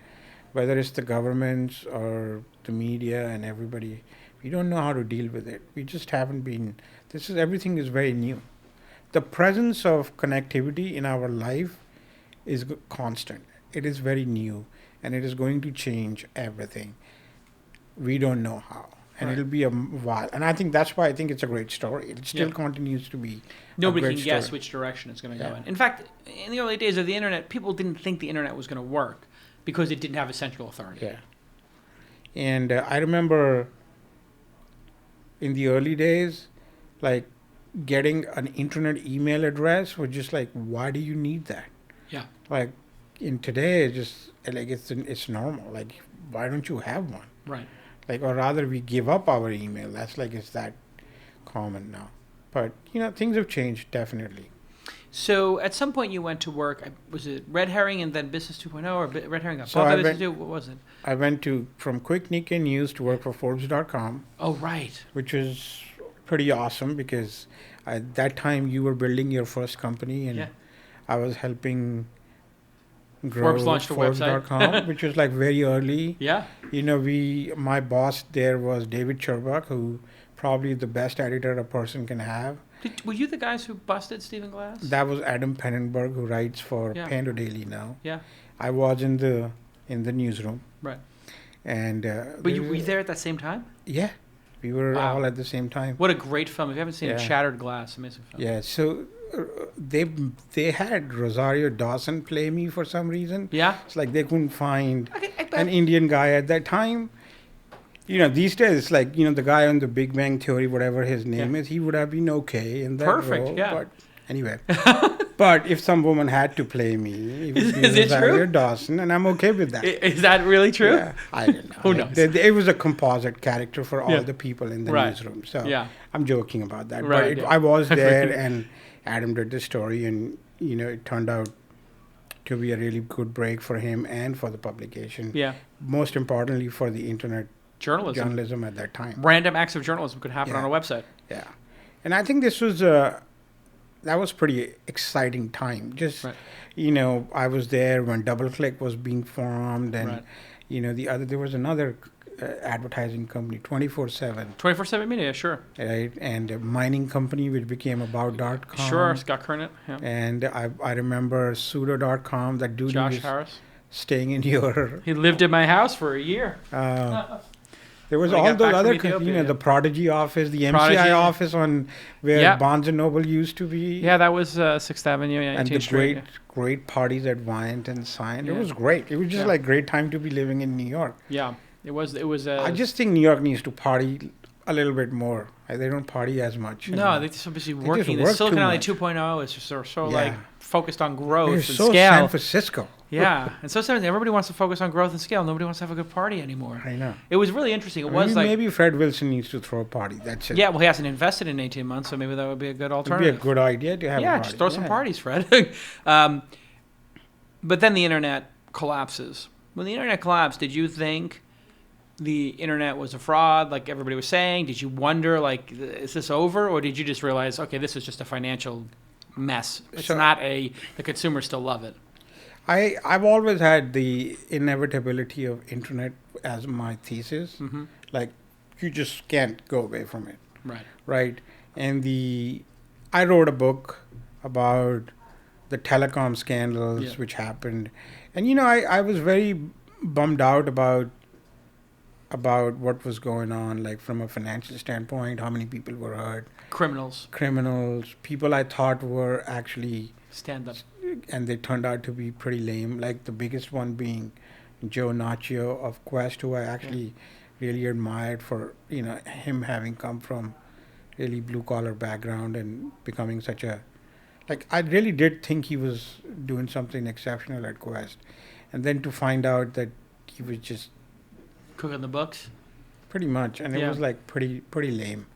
whether it's the governments or the media and everybody, we don't know how to deal with it. We just haven't been. Everything is very new. The presence of connectivity in our life is constant. It is very new, and it is going to change everything. We don't know how, and Right. it'll be a while. And I think that's why I think it's a great story. It still Yeah. continues to be. Nobody a can great guess story. which direction it's going to go Yeah. in. In fact, in the early days of the internet, people didn't think the internet was going to work because it didn't have a central authority. Yeah. And I remember in the early days, like getting an internet email address was just like, why do you need that? Yeah. Like in today, it's just like it's normal. Like, why don't you have one? Right. Like, or rather, we give up our email. That's like it's that common now. But things have changed definitely. So at some point you went to work. Was it Red Herring and then Business 2.0, or Red Herring got So bought by I Business went- 2? What was it? I went from Quick Nikkei News to work for Forbes.com, Oh, right. which was pretty awesome because at that time you were building your first company and Yeah. I was helping grow Forbes launched a website. Forbes.com, which was like very early. Yeah. My boss there was David Cherbuck, who probably the best editor a person can have. Were you the guys who busted Stephen Glass? That was Adam Pennenberg, who writes for Yeah. Pando Daily now. Yeah. I was in the newsroom, Right. and But were you there at that same time? Yeah, we were Wow. all at the same time. What a great film. If you haven't seen it, Yeah. Shattered Glass, amazing film. Yeah, so they had Rosario Dawson play me for some reason. Yeah? It's like they couldn't find I an Indian guy at that time. These days, it's like, the guy on the Big Bang Theory, whatever his name is, he would have been okay in that Perfect, role. yeah. But anyway, but if some woman had to play me, it would be Is it Rosario true? Dawson, and I'm okay with that. Is that really true? Yeah, I don't know. Who Like, knows? it was a composite character for all Yeah. the people in the Right. newsroom. So Yeah. I'm joking about that. Right, But yeah. I was there, and Adam did the story, and it turned out to be a really good break for him and for the publication. Yeah. Most importantly, for the internet Journalism. at that time. Random acts of journalism could happen Yeah. on a website. Yeah, and I think this was that was pretty exciting time. Just Right. I was there when DoubleClick was being formed, and Right. there was another advertising company, 24/7, 24/7 Media, sure. right, and a mining company which became About.com. Sure, Scott Kernet. Yeah. And I remember Pseudo.com. That dude Josh was Harris. staying in your. He lived in my house for a year. There was When he all got those back from other, Ethiopia, yeah. the Prodigy office, the Prodigy. MCI office on where Yeah. Barnes and Noble used to be. Yeah, that was 6th Avenue, yeah, And 18th the Street. great parties at Viant and Signed. It Yeah. was great. It was just Yeah. like great time to be living in New York. Yeah, it was. I just think New York needs to party a little bit more. They don't party as much. No, they're so busy just working. The work Silicon too Valley much. 2.0 is just so Yeah. like focused on growth They're and so scale. San Francisco. Yeah, and so everybody wants to focus on growth and scale. Nobody wants to have a good party anymore. I know. It was really interesting. It was Maybe Fred Wilson needs to throw a party. That's it. yeah. Well, he hasn't invested in 18 months, so maybe that would be a good It would be a alternative. good idea to have a Yeah, party. just throw some Yeah. parties, Fred. But then the internet collapses. When the internet collapsed, did you think the internet was a fraud, like everybody was saying? Did you wonder, like, is this over, or did you just realize, okay, this is just a financial mess? It's So- not the consumers still love it. I've always had the inevitability of internet as my thesis. Mm-hmm. Like, you just can't go away from it, Right. right? And I wrote a book about the telecom scandals Yeah. which happened, and I was very bummed out about what was going on, like from a financial standpoint, how many people were hurt, Criminals criminals, people I thought were actually. stand up. And they turned out to be pretty lame. Like the biggest one being Joe Naccio of Quest, who I actually really admired for him having come from really blue collar background and becoming such a I really did think he was doing something exceptional at Quest, and then to find out that he was just Cooking the books. pretty much, and it Yeah. was like pretty lame.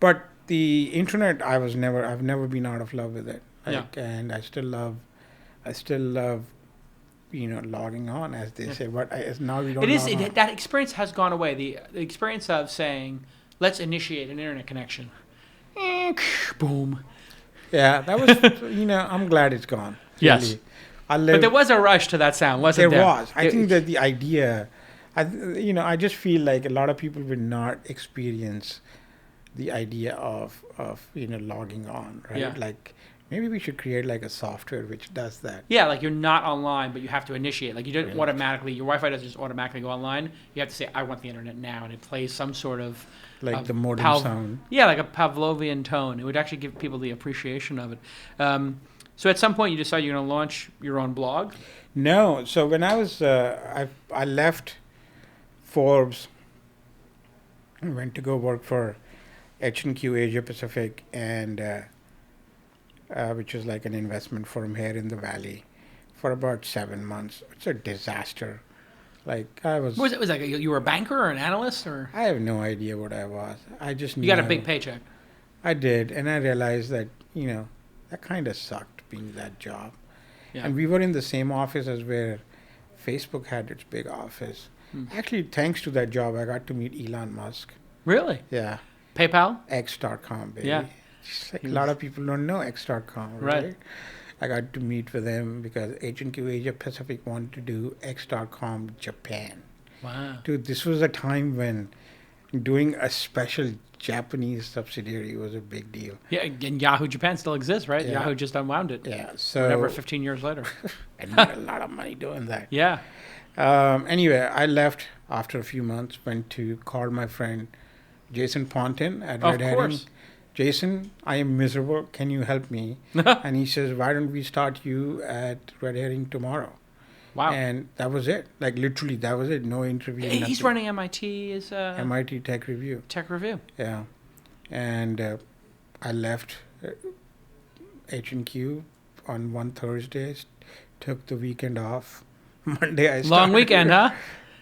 But the internet, I've never been out of love with it. And I still love logging on, as they say. But now we don't. log on. That experience has gone away. The experience of saying, let's initiate an internet connection. Boom. Yeah, that was. I'm glad it's gone. Yes. Really. But there was a rush to that sound, wasn't there? There was. I think that the idea, I just feel like a lot of people would not experience the idea of logging on, right? Yeah. Like maybe we should create like a software which does that. Yeah, like you're not online, but you have to initiate. Like you don't automatically, your Wi-Fi doesn't just automatically go online. You have to say, I want the internet now, and it plays some sort of Like the modem sound. Yeah, like a Pavlovian tone. It would actually give people the appreciation of it. So at some point, you decide you're going to launch your own blog. No, so when I was I left Forbes, I went to go work for H&Q Asia Pacific, and which is like an investment firm here in the Valley, for about 7 months. It's a disaster. Like I was. Was it like you were a banker or an analyst or? I have no idea what I was. I just knew You got a I big was- paycheck. I did, and I realized that that kind of sucked being that job. Yeah. And we were in the same office as where Facebook had its big office. Actually, thanks to that job, I got to meet Elon Musk. Really? Yeah, PayPal? X.com, baby. Yeah. Just like a lot of people don't know X.com, right? Right. I got to meet with him because H&Q Asia Pacific wanted to do X.com Japan. Wow. Dude, this was a time when doing a special Japanese subsidiary was a big deal. Yeah, and Yahoo Japan still exists, right? Yeah. Yahoo just unwound it. Yeah, so Whatever, 15 years later. I made a lot of money doing that. Yeah. Anyway, I left after a few months, went to call my friend Jason Pontin at Of Red Herring. course. Jason, I am miserable. Can you help me? And he says, why don't we start you at Red Herring tomorrow? Wow. And that was it. Like literally, that was it. No interview. He's nothing. running MIT as MIT Tech Review. Tech Review. Yeah. And I left H&Q on one Thursday, took the weekend off. Monday I started. Long weekend, huh?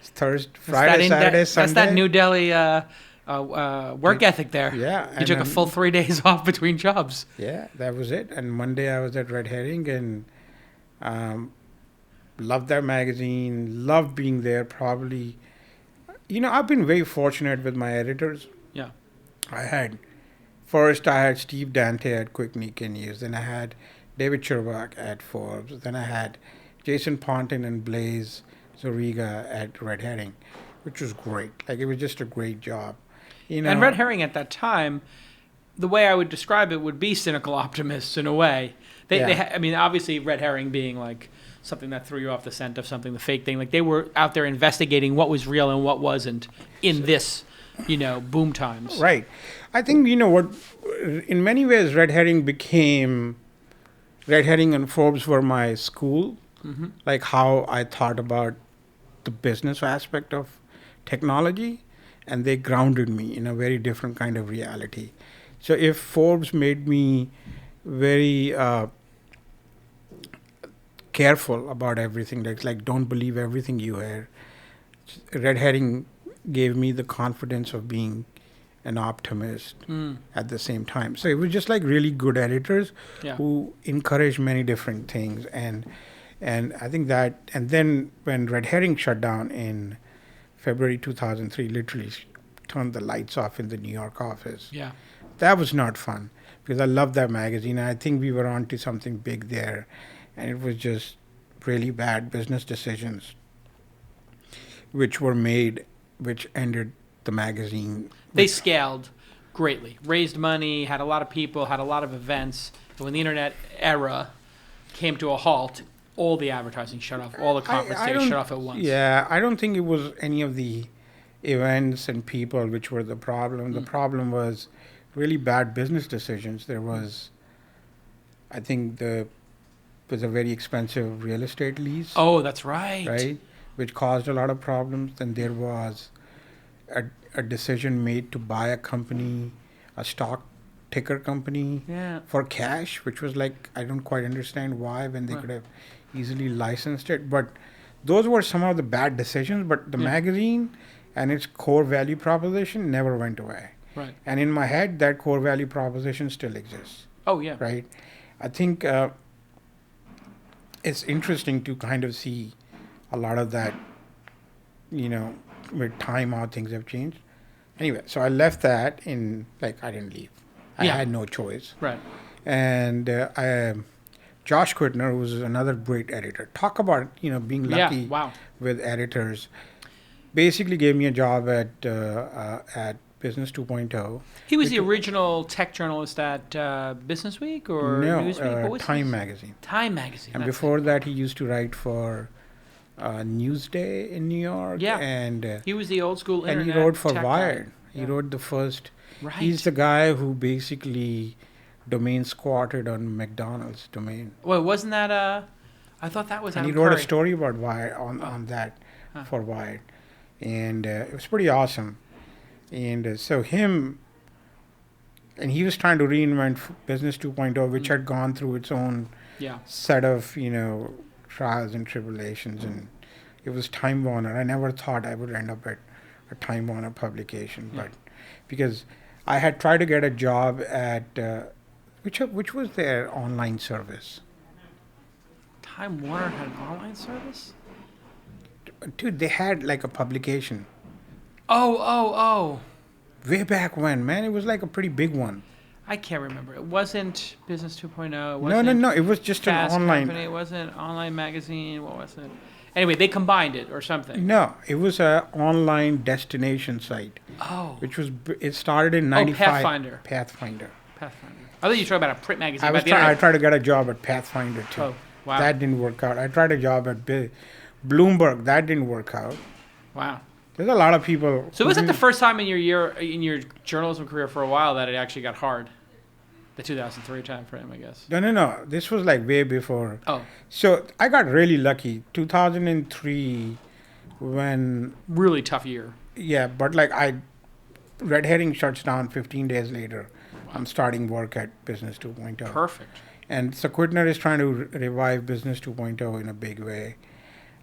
Thursday, Friday, Saturday, Sunday. That's that New Delhi work ethic there. Yeah. You and took a then- full 3 days off between jobs. Yeah, that was it. And Monday I was at Red Herring and loved that magazine, loved being there. Probably, I've been very fortunate with my editors. Yeah. I had Steve Dante at Quick Nikkei News, then I had David Chervak at Forbes, then I had Jason Pontin and Blaze Zoriga at Red Herring, which was great. Like it was just a great job. And Red Herring at that time, the way I would describe it would be cynical optimists in a way. I mean, obviously Red Herring being like something that threw you off the scent of something, the fake thing. Like they were out there investigating what was real and what wasn't in this, boom times. Right. I think, what, in many ways, Red Herring and Forbes were my school, like how I thought about the business aspect of technology, and they grounded me in a very different kind of reality. So if Forbes made me very careful about everything, like don't believe everything you hear, Red Herring gave me the confidence of being an optimist at the same time. So it was just like really good editors who encouraged many different things. And I think that, and then when Red Herring shut down in February 2003, literally turned the lights off in the New York office. Yeah. That was not fun because I loved that magazine. And I think we were onto something big there. And it was just really bad business decisions which were made, which ended the magazine. They scaled greatly, raised money, had a lot of people, had a lot of events. And when the internet era came to a halt, all the advertising shut off, all the conference days shut off at once. Yeah, I don't think it was any of the events and people which were the problem. The problem was really bad business decisions. There was, I think, was a very expensive real estate lease. Oh, that's right. Right, which caused a lot of problems. Then there was a decision made to buy a company, a stock ticker company, for cash, which was like, I don't quite understand why when they could have easily licensed it. But those were some of the bad decisions. But the magazine and its core value proposition never went away. Right. And in my head, that core value proposition still exists. Oh, yeah. Right. I think it's interesting to kind of see a lot of that, with time how things have changed. Anyway, so I left that I didn't leave. I had no choice. Right. And Josh Quittner, who's another great editor, talk about, being lucky with editors, basically gave me a job at Business 2.0. He was the original tech journalist at Businessweek or Newsweek? What was Time his? Magazine. Time Magazine. And that's before that, he used to write for Newsday in New York. Yeah. And he was the old school internet. and he wrote for tech Wired. guy. He wrote the first. Right. He's the guy who basically domain squatted on McDonald's domain. Well, wasn't that I thought that was And Adam he wrote Curry. a story about Wired on that for Wired. And it was pretty awesome. And so him and he was trying to reinvent Business 2.0, which had gone through its own Yeah. set of, trials and tribulations, and it was Time Warner. I never thought I would end up at a Time Warner publication, but because I had tried to get a job at which was their online service. Time Warner had an online service? Dude, they had like a publication Oh. way back when, man. It was like a pretty big one. I can't remember. It wasn't Business 2.0. It No, wasn't no. It was just an Fast online. Company. It wasn't online magazine. What was it? Anyway, they combined it or something. No, it was a online destination site, Oh. which was it started in '95. Pathfinder. Pathfinder. Pathfinder. I thought you were talking about a print magazine. I about was the I internet. tried to get a job at Pathfinder too. Oh, wow. That didn't work out. I tried a job at Bloomberg. That didn't work out. Wow. There's a lot of people. So was that the first time in your journalism career for a while that it actually got hard? The 2003 time frame, I guess. No. This was like way before. Oh, So I got really lucky. 2003, when really tough year. but like Red Herring shuts down 15 days later. I'm starting work at Business 2.0. Perfect. And Sequitner is trying to revive Business 2.0 in a big way.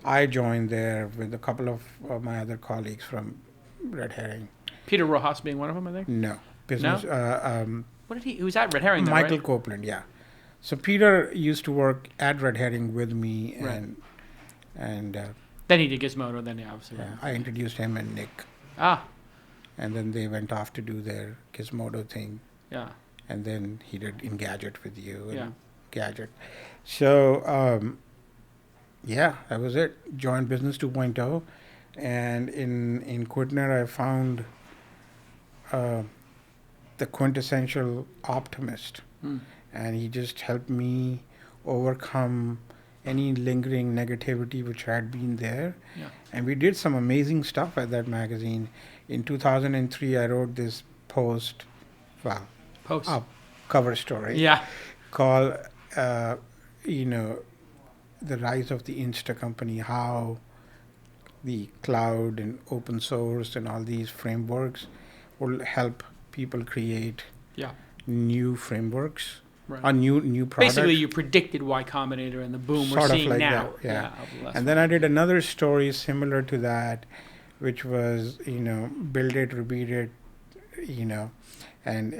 I joined there with a couple of my other colleagues from Red Herring. Peter Rojas being one of them, I think. No, business. What did he was at Red Herring, though, Michael right? Copeland, yeah. So Peter used to work at Red Herring with me, Right. and Then he did Gizmodo, then yeah, obviously. yeah, I introduced him and Nick, Ah, and then they went off to do their Gizmodo thing, yeah. and then he did Engadget with you and Yeah. Gadget. So that was it. Joined Business 2.0, and in Quidner I found the quintessential optimist, and he just helped me overcome any lingering negativity which had been there. Yeah. And we did some amazing stuff at that magazine. In 2003, I wrote this post, Post. cover story Yeah. called, the rise of the Insta company, how the cloud and open source and all these frameworks will help people create Yeah. new frameworks Right. or new products. Basically, you predicted Y Combinator and the boom we're Sort of seeing like now. that, yeah. of the last And then I did another story similar to that, which was, build it, repeat it, and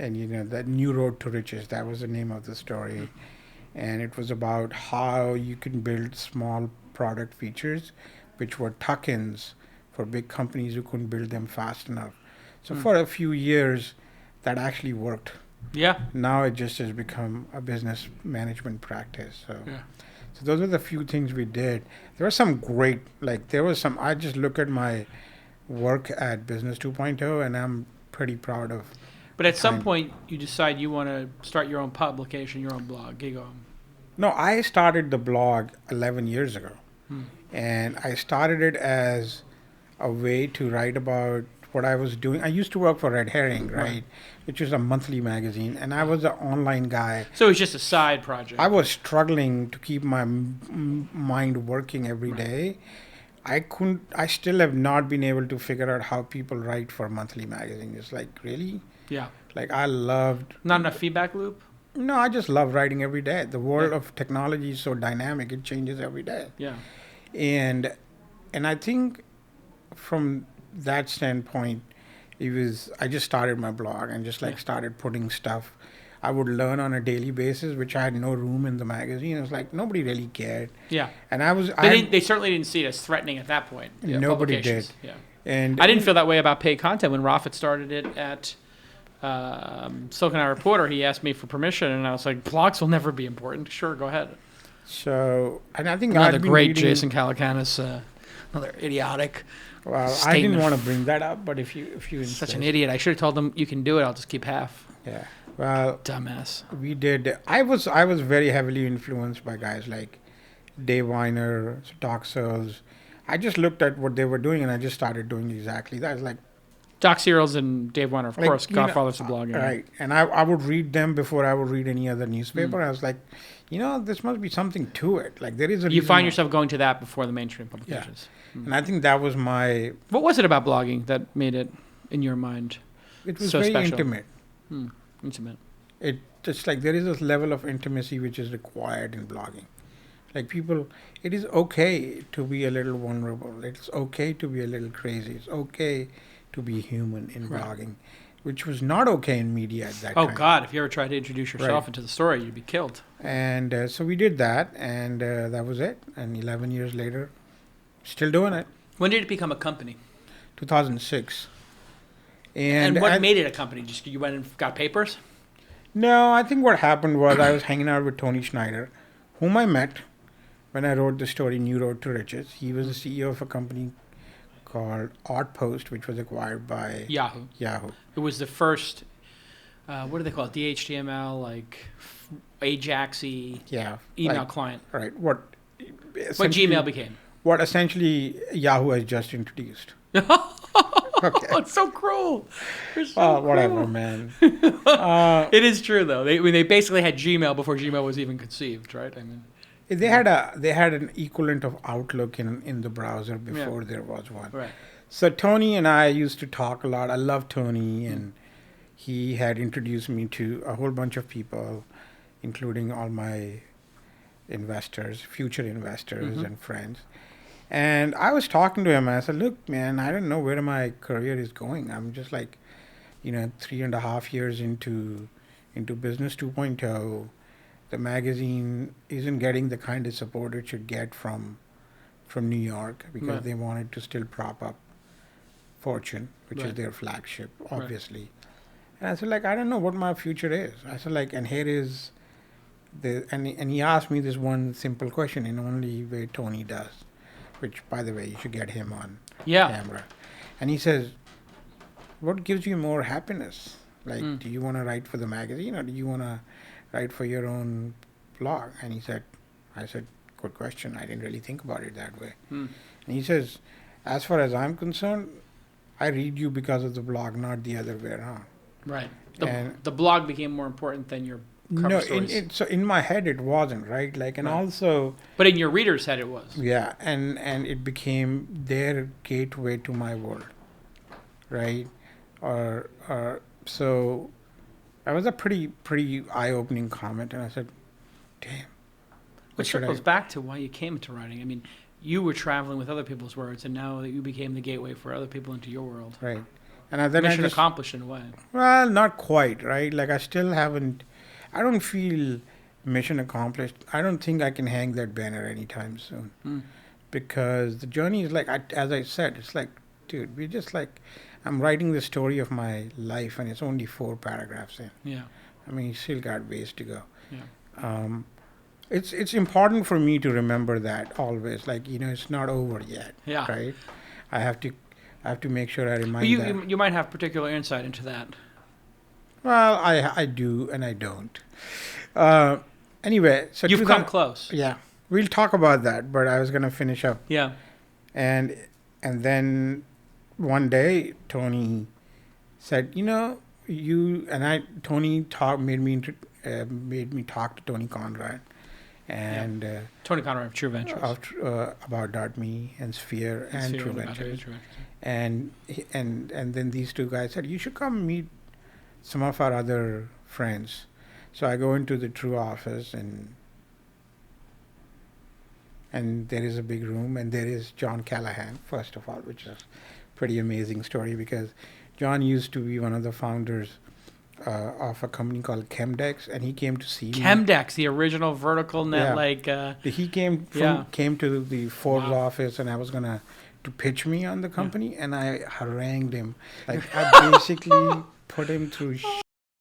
that new road to riches. That was the name of the story. And it was about how you can build small product features, which were tuck-ins for big companies who couldn't build them fast enough. So for a few years, that actually worked. Yeah. Now it just has become a business management practice. So. Yeah. So those are the few things we did. There were some great, I just look at my work at Business 2.0 and I'm pretty proud of. But at some Fine. point, you decide you want to start your own publication, your own blog, GigaOm. No, I started the blog 11 years ago. And I started it as a way to write about what I was doing. I used to work for Red Herring, right? Which is a monthly magazine. And I was an online guy. So it's just a side project. I was struggling to keep my mind working every day. I still have not been able to figure out how people write for a monthly magazine. It's like, really? Yeah. Like I loved, Not enough feedback loop? no, I just love writing every day. The world of technology is so dynamic. It changes every day. Yeah. And I think from that standpoint, I just started my blog and just started putting stuff I would learn on a daily basis, which I had no room in the magazine. It was like nobody really cared. Yeah. And They certainly didn't see it as threatening at that point. Yeah, Nobody publications. did. Yeah. and I didn't feel that way about paid content when Rafet started it at Silicon Valley Reporter. He asked me for permission, and I was like, "Blogs will never be important." Sure, go ahead. So, and I think Another I'd been great reading- Jason Calacanis, another idiotic. Well, I didn't statement. want to bring that up, but if you Such an insist. idiot. I should have told him, "You can do it. I'll just keep half." Yeah. Well, Dumbass. we did. I was very heavily influenced by guys like Dave Weiner, Doc Searles. I just looked at what they were doing, and I just started doing exactly that. It's like, Doc Searles and Dave Weiner, of Like, course, you know, godfathers of blogging. right. And I would read them before I would read any other newspaper. I was like, this must be something to it. Like there is a You reason find why- yourself going to that before the mainstream publications. And I think that was my. What was it about blogging that made it, in your mind? It was So very special. intimate. Intimate. It's like there is this level of intimacy which is required in blogging. Like people, it is okay to be a little vulnerable. It's okay to be a little crazy. It's okay to be human in blogging, which was not okay in media at that time. Oh God! If you ever tried to introduce yourself into the story, you'd be killed. And so we did that, and that was it. And 11 years later, still doing it. When did it become a company? 2006. And what made it a company? Just you went and got papers? No, I think what happened was I was hanging out with Tony Schneider, whom I met when I wrote the story New Road to Riches. He was the CEO of a company called Outpost, which was acquired by Yahoo. It was the first, what do they call it? DHTML, like Ajax-y email client. Right. What Gmail became. What essentially Yahoo has just introduced. Okay. Oh, it's so cruel. Whatever, man. It is true, though. They basically had Gmail before Gmail was even conceived, right? I mean, they had an equivalent of Outlook in the browser before there was one. Right. So Tony and I used to talk a lot. I love Tony, and he had introduced me to a whole bunch of people, including all my investors, future investors and friends. And I was talking to him, and I said, look, man, I don't know where my career is going. I'm just like, 3.5 years into Business 2.0. The magazine isn't getting the kind of support it should get from New York because they wanted to still prop up Fortune, which is their flagship, obviously. And I said, like, I don't know what my future is. I said, like, and here is and he asked me this one simple question in only way Tony does, which, by the way, you should get him on camera. And he says, what gives you more happiness? Like, do you want to write for the magazine or do you want to write for your own blog? And I said, good question. I didn't really think about it that way. And he says, as far as I'm concerned, I read you because of the blog, not the other way around. Right. The blog became more important than your cover stories. So in my head it wasn't, right? Like, and also. But in your reader's head it was. Yeah, and it became their gateway to my world, right? So that was a pretty eye-opening comment, and I said, damn. Which circles back to why you came into writing. I mean, you were traveling with other people's words, and now you became the gateway for other people into your world. Right. And then mission accomplished in a way. Well, not quite, right? Like, I don't feel mission accomplished. I don't think I can hang that banner anytime soon. Because the journey is like, as I said, it's like, dude, we're just like, I'm writing the story of my life, and it's only 4 paragraphs in. Yeah. I mean, you still got ways to go. Yeah. It's important for me to remember that always. Like, it's not over yet. Yeah. Right? I have to make sure I remind that. You might have particular insight into that. Well, I do and I don't. Anyway, so you've come close. Yeah, we'll talk about that. But I was gonna finish up. Yeah. And then one day Tony said, Tony made me talk to Tony Conrad, and Tony Conrad of True Ventures about .me and Sphere and True Ventures. And then these two guys said, you should come meet some of our other friends. So I go into the True office, and there is a big room, and there is John Callahan, first of all, which is a pretty amazing story because John used to be one of the founders of a company called Chemdex, and he came to see me. Chemdex, the original vertical net, he came to the Forbes office, and I was gonna to pitch me on the company, and I harangued him. Like, I basically put him through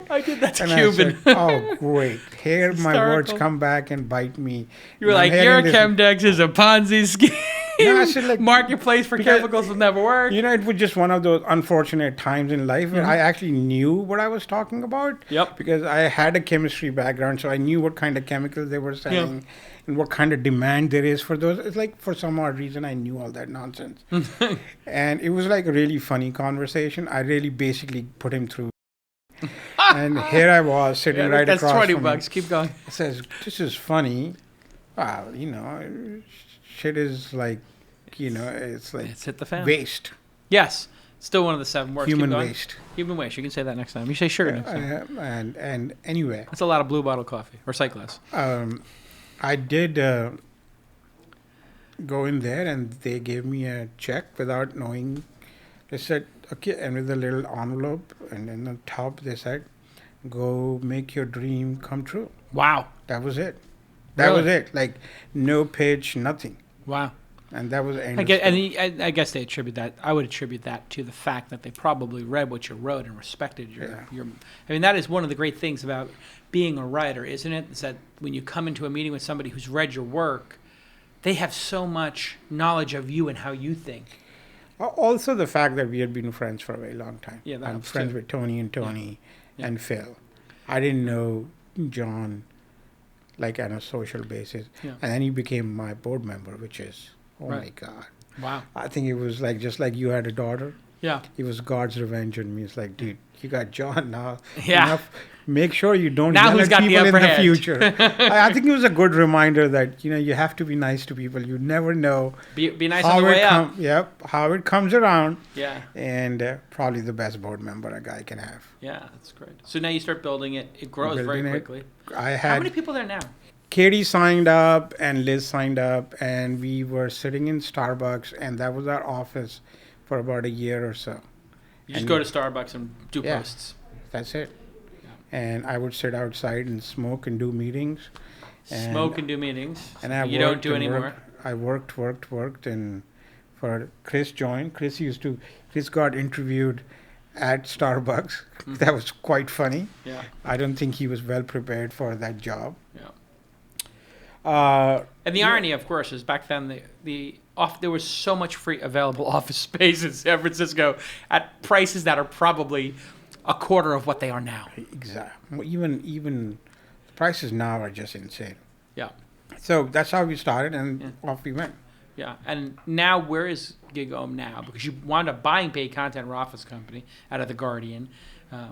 I did that to and Cuban. I said, oh, great. Here my words come back and bite me. You were like, your Chemdex is a Ponzi scheme. No, I said, like, marketplace for chemicals will never work. It was just one of those unfortunate times in life where I actually knew what I was talking about. Yep. Because I had a chemistry background, so I knew what kind of chemicals they were selling and what kind of demand there is for those. It's like, for some odd reason, I knew all that nonsense. And it was like a really funny conversation. I really basically put him through. And here I was sitting right across from him. That's $20. Keep going. It says, this is funny. Well, shit is like, it's like it's hit the fan. Waste. Yes. Still one of the 7 words. Human Keep going. waste. Human waste. You can say that next time. You say sugar next time. And anyway, That's a lot of blue bottle coffee or sight glass. I did go in there and they gave me a check without knowing. They said, okay, and with a little envelope, and in the top they said, go make your dream come true. Wow. That was it. That Really? was it. Like, no pitch, nothing. Wow. And that was the end I of guess, story. and I guess they attribute that. I would attribute that to the fact that they probably read what you wrote and respected your. I mean, that is one of the great things about being a writer, isn't it? Is that when you come into a meeting with somebody who's read your work, they have so much knowledge of you and how you think. Also, the fact that we had been friends for a very long time. Yeah, that I'm helps friends too. with Tony and Tony Yeah. and Phil. I didn't know John like on a social basis. Yeah. And then he became my board member, which is, oh Right. my God. Wow. I think it was like just like you had a daughter. Yeah. It was God's revenge on me. It's like, dude, you got John now. Yeah. Enough. Make sure you don't Now yell who's at got the people in upper the hand? future. I think it was a good reminder that you have to be nice to people. You never know Be nice how on the way it up. how it comes around. Yeah. And probably the best board member a guy can have. Yeah, that's great. So now you start building it. It grows very Building it. quickly. I How many had people there now? Katie signed up and Liz signed up, and we were sitting in Starbucks, and that was our office for about a year or so. You just And- go to Starbucks and do Yeah. posts. That's it. And I would sit outside and smoke and do meetings. Smoke and do meetings. And I you don't worked do and anymore. I worked, and for Chris joined. Chris got interviewed at Starbucks. That was quite funny. Yeah. I don't think he was well prepared for that job. Yeah. Uh, And the irony, of course, is back then there was so much free available office space in San Francisco at prices that are probably a quarter of what they are now. exactly. Even the prices now are just insane. Yeah. So that's how we started, and off we went. Yeah. And now, where is GigaOm now? Because you wound up buying paid content office company out of The Guardian,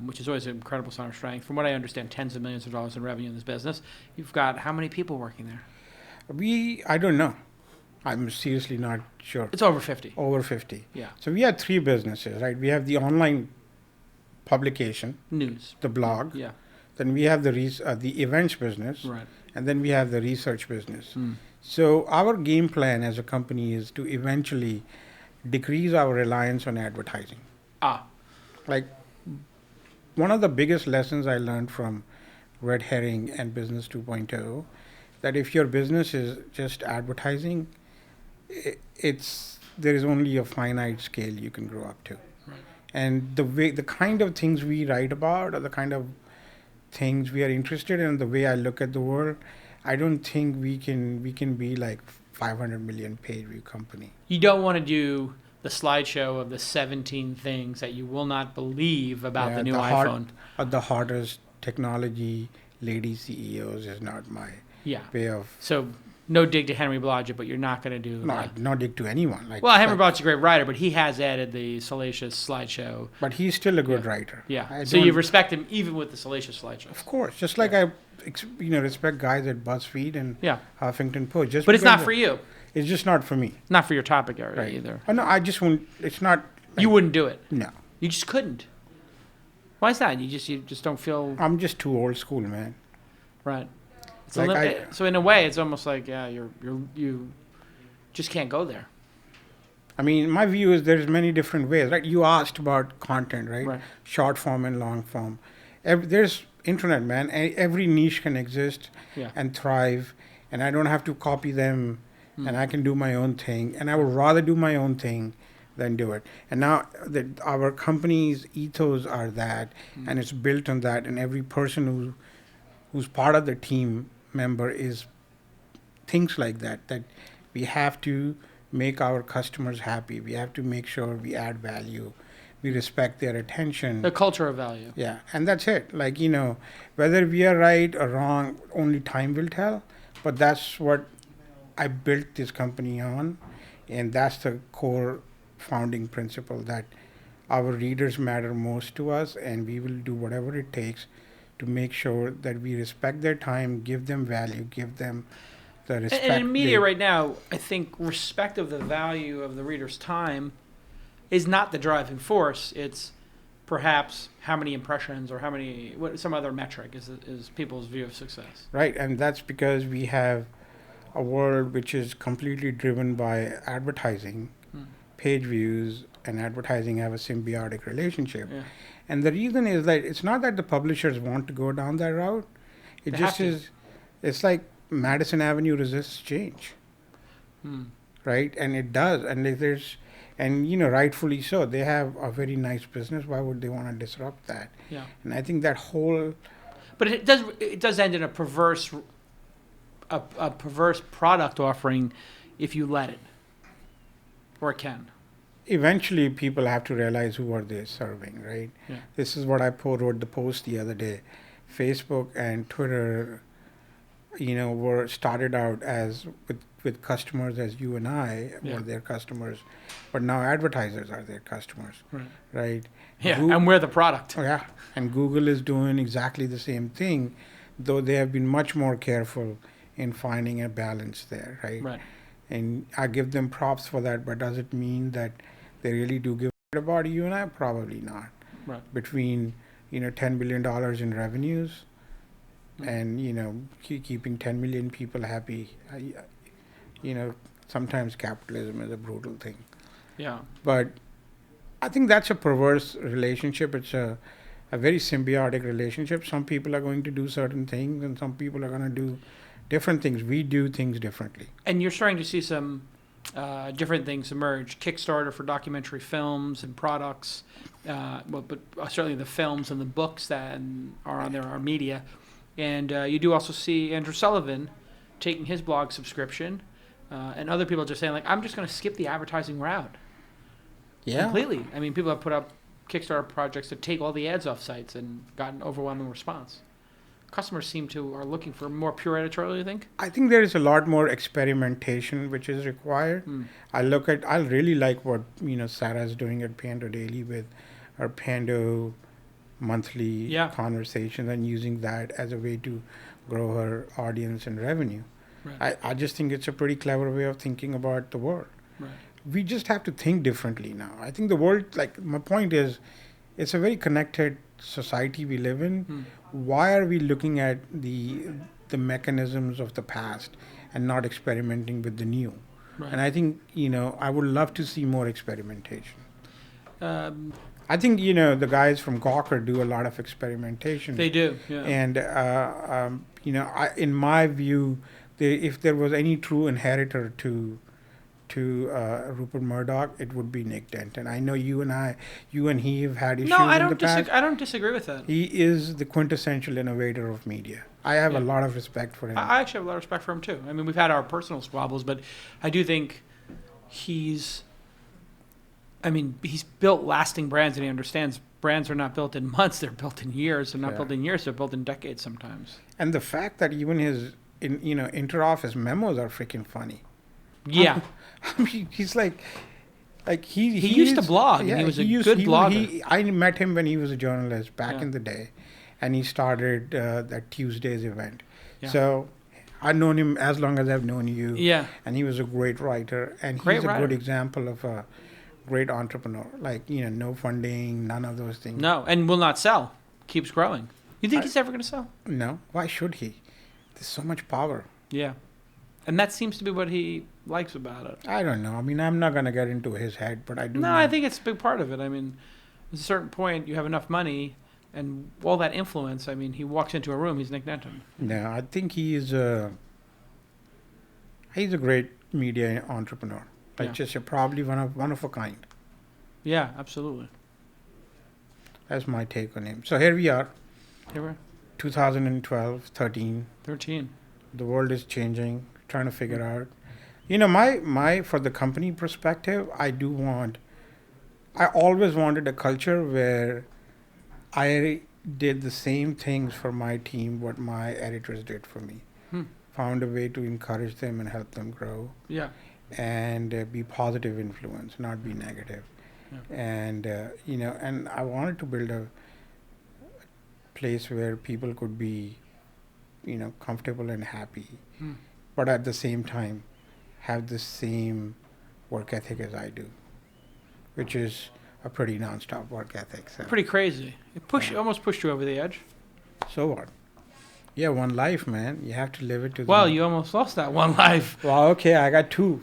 which is always an incredible sign of strength. From what I understand, tens of millions of dollars in revenue in this business. You've got how many people working there? I don't know. I'm seriously not sure. It's over 50. Over 50. Yeah. So we have 3 businesses, right? We have the online publication, News. the blog. Yeah. Then we have the events business. Right. And then we have the research business. Mm. So our game plan as a company is to eventually decrease our reliance on advertising. Ah. Like, one of the biggest lessons I learned from Red Herring and Business 2.0, that if your business is just advertising, there is only a finite scale you can grow up to. Right. And the kind of things we write about, or the kind of things we are interested in, the way I look at the world, I don't think we can be like 500 million page view company. You don't want to do the slideshow of the 17 things that you will not believe about Yeah, the new iPhone. The hottest technology lady CEOs is not my Yeah. way of So no dig to Henry Blodgett, but you're not going to do. not dig to anyone. Like, Well, Henry Blodgett's a great writer, but he has added the salacious slideshow. but he's still a good writer. Yeah. I So you don't- respect him even with the salacious slideshow. Of course, just like I respect guys at BuzzFeed and Yeah. Huffington Post. Just But it's because not for you. It's just not for me. Not for your topic area Right. either. Oh, no, I just won't. It's not. You wouldn't do it. No, You just couldn't. Why is that? You just don't feel I'm just too old school, man. right. It's Like so in a way, it's almost like you just can't go there. I mean, my view is there's many different ways, right? You asked about content, right? Right. Short form and long form. There's internet, man. Every niche can exist Yeah. and thrive, and I don't have to copy them, Hmm. and I can do my own thing, and I would rather do my own thing than do it. And now that our company's ethos are that, Hmm. and it's built on that, and every person who's part of the team member is things like that we have to make our customers happy. We have to make sure we add value. We respect their attention. The culture of value. Yeah, and that's it. Like, whether we are right or wrong, only time will tell. But that's what I built this company on. And that's the core founding principle, that our readers matter most to us, and we will do whatever it takes to make sure that we respect their time, give them value, give them the respect. And in media right now, I think respect of the value of the reader's time is not the driving force. It's perhaps how many impressions or some other metric is people's view of success. Right, and that's because we have a world which is completely driven by advertising. Page views and advertising have a symbiotic relationship. Yeah. And the reason is that it's not that the publishers want to go down that route. It They just have to. is, it's like Madison Avenue resists change, right? And it does. And if there's, and rightfully so, they have a very nice business. Why would they want to disrupt that? Yeah. And I think that whole, But it does end in a perverse product offering if you let it, or it can. eventually people have to realize who are they serving, right? Yeah. This is what I wrote the post the other day. Facebook and Twitter, were started out as with customers as you and I Yeah. were their customers, but now advertisers are their customers, right? Yeah, Goo- and we're the product. Oh, yeah, and Google is doing exactly the same thing, though they have been much more careful in finding a balance there, right? Right. And I give them props for that, but does it mean that they really do give a shit about you and I? Probably not. Right. Between $10 billion in revenues and keeping 10 million people happy, sometimes capitalism is a brutal thing. Yeah. But I think that's a perverse relationship. It's a very symbiotic relationship. Some people are going to do certain things and some people are going to do different things. We do things differently. And you're starting to see some different things emerge. Kickstarter for documentary films and products, but certainly the films and the books that are on there are media. And you do also see Andrew Sullivan taking his blog subscription, and other people just saying, like, I'm just going to skip the advertising route. Yeah. Completely. I mean, people have put up Kickstarter projects to take all the ads off sites and gotten overwhelming response. Customers are looking for more pure editorial, you think? I think there is a lot more experimentation which is required. I really like what Sarah is doing at Pando Daily with her Pando monthly conversations and using that as a way to grow her audience and revenue. Right. I just think it's a pretty clever way of thinking about the world. Right. We just have to think differently now. I think the world, my point is, it's a very connected society we live in. Why are we looking at the mechanisms of the past and not experimenting with the new? Right. And I think, I would love to see more experimentation. I think, the guys from Gawker do a lot of experimentation. They do, yeah. And, in my view, if there was any true inheritor to Rupert Murdoch, it would be Nick Denton. I know you and he have had issues in the past. I don't disagree with that. He is the quintessential innovator of media. I have a lot of respect for him. I actually have a lot of respect for him, too. I mean, we've had our personal squabbles, but I do think he's built lasting brands, and he understands brands are not built in months, they're built in years. They're not built in years, they're built in decades sometimes. And the fact that even his inter-office memos are freaking funny. Yeah. I mean, he's like he used to blog, and he was a good blogger. I met him when he was a journalist back in the day, and he started that Tuesdays event. Yeah. So I've known him as long as I've known you. Yeah. And he was a great writer, and he's a good example of a great entrepreneur. No funding, none of those things. No, and will not sell. Keeps growing. You think he's ever going to sell? No. Why should he? There's so much power. Yeah. And that seems to be what he likes about it. I don't know. I mean, I'm not going to get into his head, but I do know. I think it's a big part of it. I mean, at a certain point, you have enough money and all that influence. I mean, he walks into a room, he's Nick Denton. No, I think he's a great media entrepreneur. Just probably one of a kind. Yeah, absolutely. That's my take on him. So here we are. Here we are. 2012, 13. The world is changing. Trying to figure out, my for the company perspective, I always wanted a culture where I did the same things for my team what my editors did for me. Found a way to encourage them and help them grow. Yeah. And be positive influence, not be negative. Yeah. And and I wanted to build a place where people could be comfortable and happy. But at the same time, have the same work ethic as I do. which is a pretty nonstop work ethic. So, Pretty crazy. It almost pushed you over the edge. so what? Yeah, one life, man. You have to live it to the Well, you almost lost that one life. Well, okay, I got two.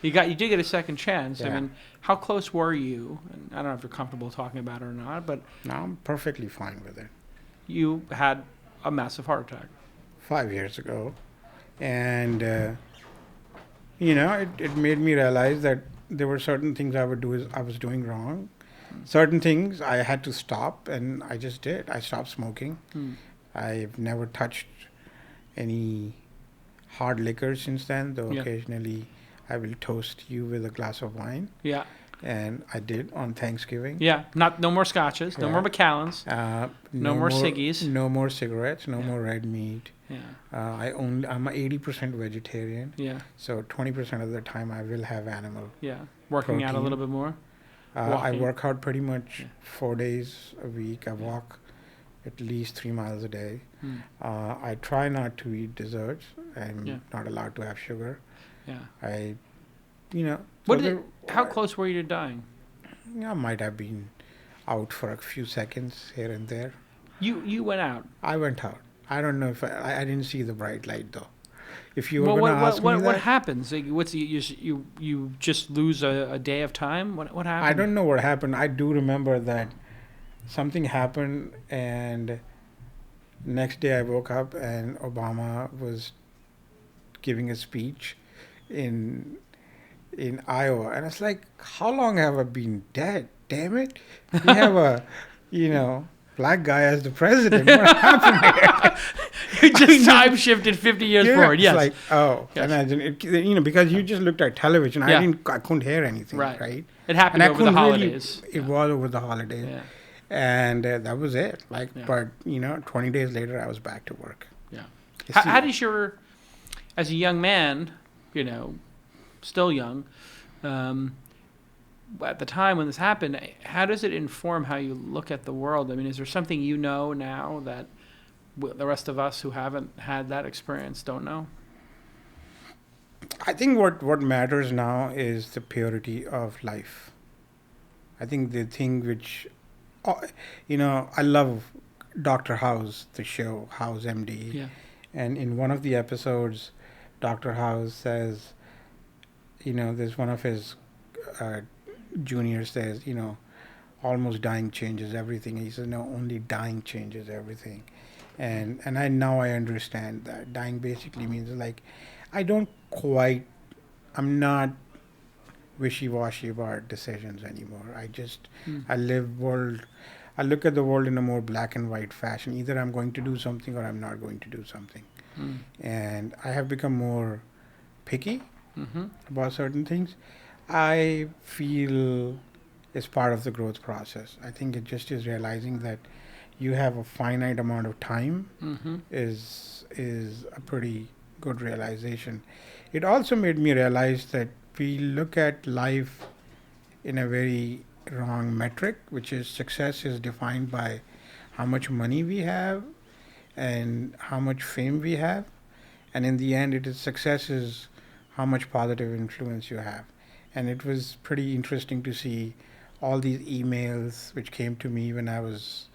You did get a second chance. I Yeah. mean, how close were you? And I don't know if you're comfortable talking about it or not, but Now I'm perfectly fine with it. you had a massive heart attack. 5 years ago. And, it made me realize that there were certain things I was doing wrong. Certain things I had to stop, and I just did. I stopped smoking. I've never touched any hard liquor since then, though Yeah. occasionally I will toast you with a glass of wine. Yeah. And I did on Thanksgiving. Yeah. No more scotches. No Yeah. more Macallans. No more ciggies. No more cigarettes. No Yeah. more red meat. Yeah. I'm 80% vegetarian. Yeah. So 20% of the time I will have animal. Yeah. Working out a Protein. little bit more. I Walking. work out pretty much Yeah. 4 days a week. I walk at least 3 miles a day. Hmm. I try not to eat desserts. I'm Yeah. not allowed to have sugar. Yeah. How close were you to dying? I might have been out for a few seconds here and there. You went out. I went out. I don't know if I didn't see the bright light though. If you were Well, going to ask me what that, happens? Like, you just lose a day of time? What happened? I don't know what happened. I do remember that something happened, and next day I woke up and Obama was giving a speech in Iowa, and it's like, how long have I been dead? Damn it! We have a black guy as the president. What happened here? You just time shifted 50 years forward. Yes. It's like, Yes. imagine it, because you just looked at television. Yeah. I couldn't hear anything, right? It happened And I over the couldn't holidays. It was over the holidays. Yeah. And that was it. Yeah. But 20 days later, I was back to work. Yeah. You How see- does as a young man, still young, at the time when this happened, how does it inform how you look at the world? I mean, is there something you know now that the rest of us who haven't had that experience don't know? I think what matters now is the purity of life. I think the thing which, I love Dr. House, the show, House MD. Yeah. And in one of the episodes, Dr. House says, there's one of his juniors says, almost dying changes everything. He says, no, only dying changes everything. And I understand that. Dying basically means like, I'm not wishy-washy about decisions anymore. I look at the world in a more black and white fashion. Either I'm going to do something or I'm not going to do something. And I have become more picky about certain things. I feel it's part of the growth process. I think it just is realizing that you have a finite amount of time is a pretty good realization. It also made me realize that we look at life in a very wrong metric, which is success is defined by how much money we have and how much fame we have. And in the end, success is how much positive influence you have. And it was pretty interesting to see all these emails which came to me when I was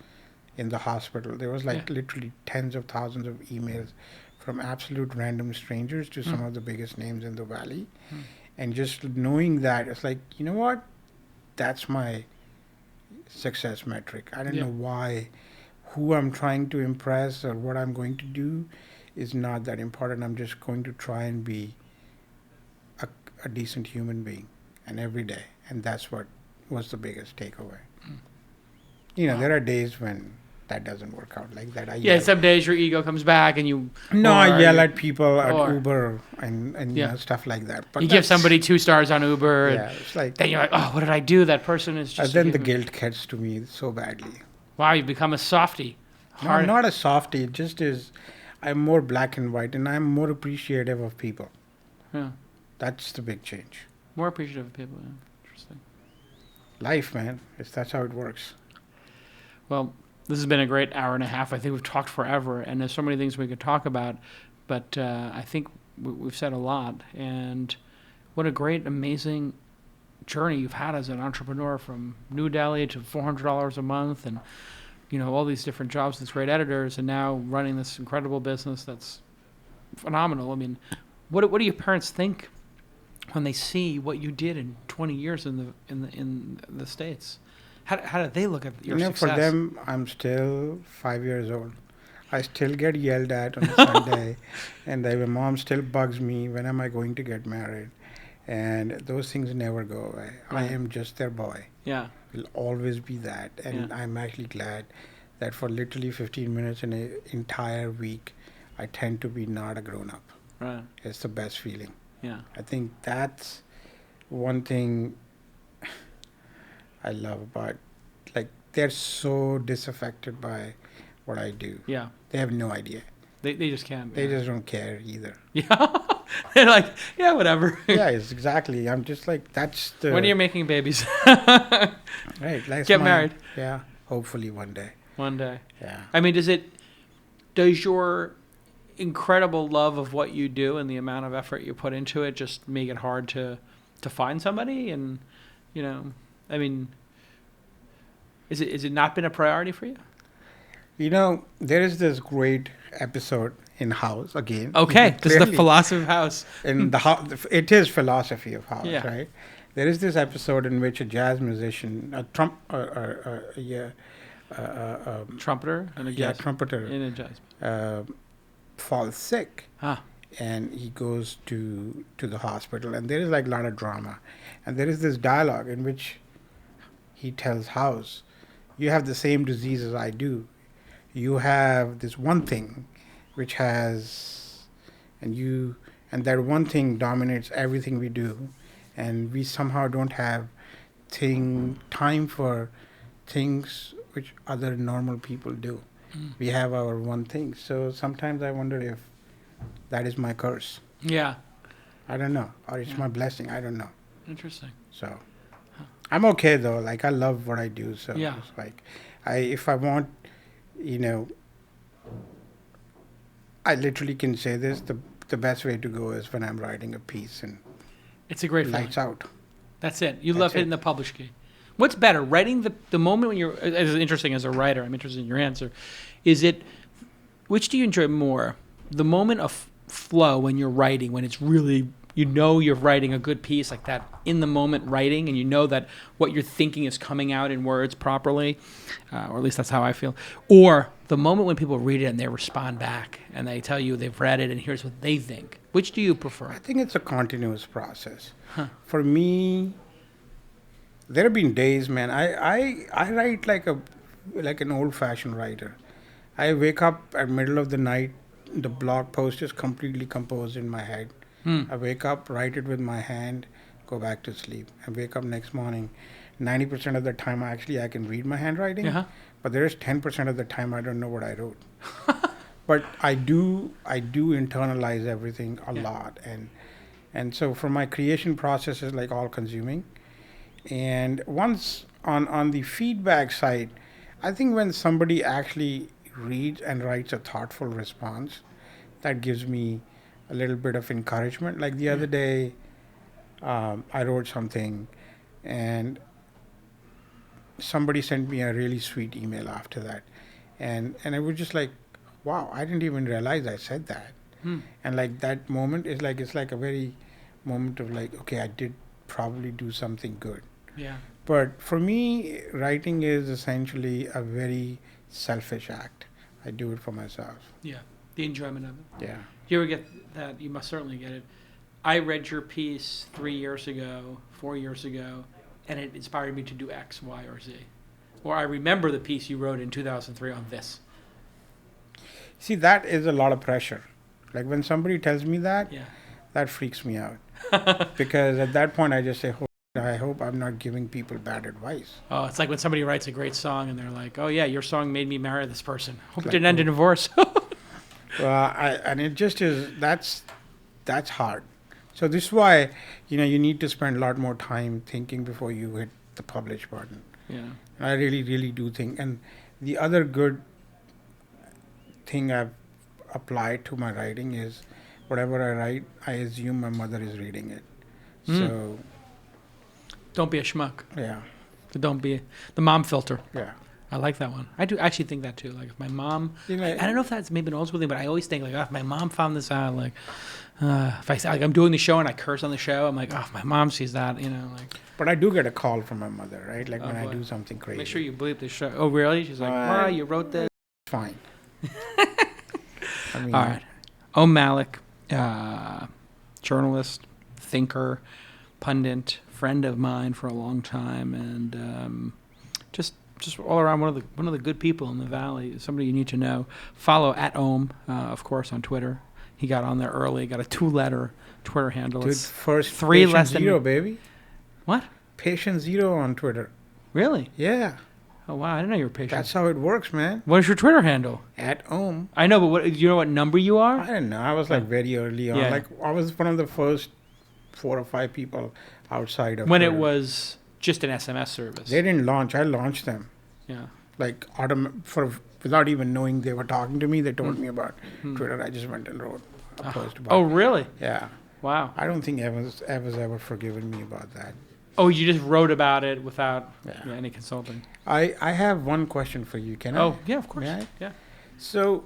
in the hospital. There was literally tens of thousands of emails from absolute random strangers to some of the biggest names in the valley. And just knowing that, it's like, you know what? That's my success metric. I don't know who I'm trying to impress or what I'm going to do is not that important. I'm just going to try and be a decent human being, and every day. And that's what was the biggest takeaway. There are days when that doesn't work out like that. Some days your ego comes back and you... I yell at people at Uber and stuff like that. But you give somebody 2 stars on Uber. Yeah, it's like... Then you're like, oh, what did I do? That person is just... then the guilt gets to me so badly. Wow, you've become a softie. No, I'm not a softie. It just is... I'm more black and white, and I'm more appreciative of people. Yeah. That's the big change. More appreciative of people. Yeah. Interesting. Life, man. That's how it works. Well, this has been a great hour and a half. I think we've talked forever, and there's so many things we could talk about, but I think we've said a lot. And what a great, amazing journey you've had as an entrepreneur, from New Delhi to $400 a month, and all these different jobs with great editors, and now running this incredible business that's phenomenal. I mean, what do your parents think when they see what you did in 20 years in the States? How do they look at your success? For them, I'm still 5 years old. I still get yelled at on a Sunday, and my mom still bugs me, when am I going to get married? And those things never go away. I am just their boy. Yeah. Will always be that. And I'm actually glad that for literally 15 minutes in an entire week, I tend to be not a grown-up. Right. It's the best feeling. Yeah. I think that's one thing I love about, like, they're so disaffected by what I do. Yeah. They have no idea. They just can't. They just don't care either. Yeah. They're like, yeah, whatever. Yeah, it's exactly. I'm just like, that's the... When are you making babies? Right. Get married. Yeah. Hopefully one day. One day. Yeah. I mean, does your incredible love of what you do and the amount of effort you put into it just make it hard to find somebody? And, I mean, is it not been a priority for you? There is this great episode in House again. Okay, this is the philosophy of House. In the house, it is philosophy of House, Yeah. right? There is this episode in which a jazz musician, Trumpeter and a jazz. trumpeter, In a jazz. falls sick, Ah. and he goes to the hospital, and there is like a lot of drama, and there is this dialogue in which he tells House, "You have the same disease as I do. You have this one thing which has, and that one thing dominates everything we do, and we somehow don't have time for things which other normal people do. We have our one thing. So sometimes I wonder if that is my curse. Yeah. I don't know. Or it's my blessing. I don't know. Interesting. So I'm okay though. Like, I love what I do. So Yeah. it's like, if I want, I literally can say this, the best way to go is when I'm writing a piece and It's a great feeling. lights out. That's it. You That's love it. hitting the publish key. What's better, writing the moment when you're, as interesting as a writer, I'm interested in your answer, which do you enjoy more? The moment of flow when you're writing, when it's really, you're writing a good piece, like that in the moment writing, and you know that what you're thinking is coming out in words properly, or at least that's how I feel. Or the moment when people read it and they respond back and they tell you they've read it and here's what they think. Which do you prefer? I think it's a continuous process. For me, there have been days, man, I write like an old-fashioned writer. I wake up at middle of the night, the blog post is completely composed in my head. I wake up, write it with my hand, go back to sleep. I wake up next morning. 90% of the time, I can read my handwriting, but there is 10% of the time I don't know what I wrote. But I do internalize everything a lot, and so for my creation process is like all consuming. And once on the feedback side, I think when somebody actually reads and writes a thoughtful response, that gives me a little bit of encouragement. Like the other day, I wrote something, and somebody sent me a really sweet email after that, and I was just like, wow, I didn't even realize I said that. And like that moment is like, it's like a very moment of like, okay, I did probably do something good. Yeah. But for me, writing is essentially a very selfish act. I do it for myself. Yeah. The enjoyment of it. Yeah. Do you ever get that? You must certainly get it. I read your piece 3 years ago, 4 years ago, and it inspired me to do X, Y, or Z. Or I remember the piece you wrote in 2003 on this. See, that is a lot of pressure. Like when somebody tells me that, that freaks me out. Because at that point, I just say, I hope I'm not giving people bad advice. Oh, it's like when somebody writes a great song and they're like, oh yeah, your song made me marry this person. Hope it Like, didn't end in divorce. And it just is, that's hard. So this is why, you need to spend a lot more time thinking before you hit the publish button. Yeah. And I really, really do think. And the other good thing I've applied to my writing is whatever I write, I assume my mother is reading it. So Don't be a schmuck. Yeah. Don't be the mom filter. Yeah. I like that one. I do actually think that too. Like if my mom, You know, I don't know if that's maybe an old school thing, but I always think like, oh, if my mom found this out, like, if I say like I'm doing the show and I curse on the show, I'm like, oh, if my mom sees that, you know, like. But I do get a call from my mother, right? Like when boy. I do something crazy. Make sure you bleep the show. Oh, really? She's like, Ma, you wrote this. Fine. I mean, All right. Om Malik, journalist, thinker, pundit, friend of mine for a long time, and just all around one of the good people in the Valley. Somebody you need to know. Follow at Om, of course, on Twitter. He got on there early. Got a 2-letter Twitter handle. dude, It's first 3 patient less than zero, me. baby. What? Patient zero on Twitter. Really? Yeah. Oh wow! I didn't know you were patient. That's how it works, man. What is your Twitter handle? At Om. I know, but what? Do you know what number you I are? didn't know. I was like very early on. Yeah. Like I was one of the first 4 or 5 people outside of When it Twitter. was just an SMS service. They didn't launch. I launched them. Yeah. Like without even knowing they were talking to me. They told Hmm. me about Twitter. I just went and wrote a post about Oh it. really? Yeah. Wow. I don't think Eva's ever forgiven me about that. Oh, you just wrote about it without Yeah. any consulting. I have one question for you. Can I? Oh, yeah, of course. May I? Yeah. So,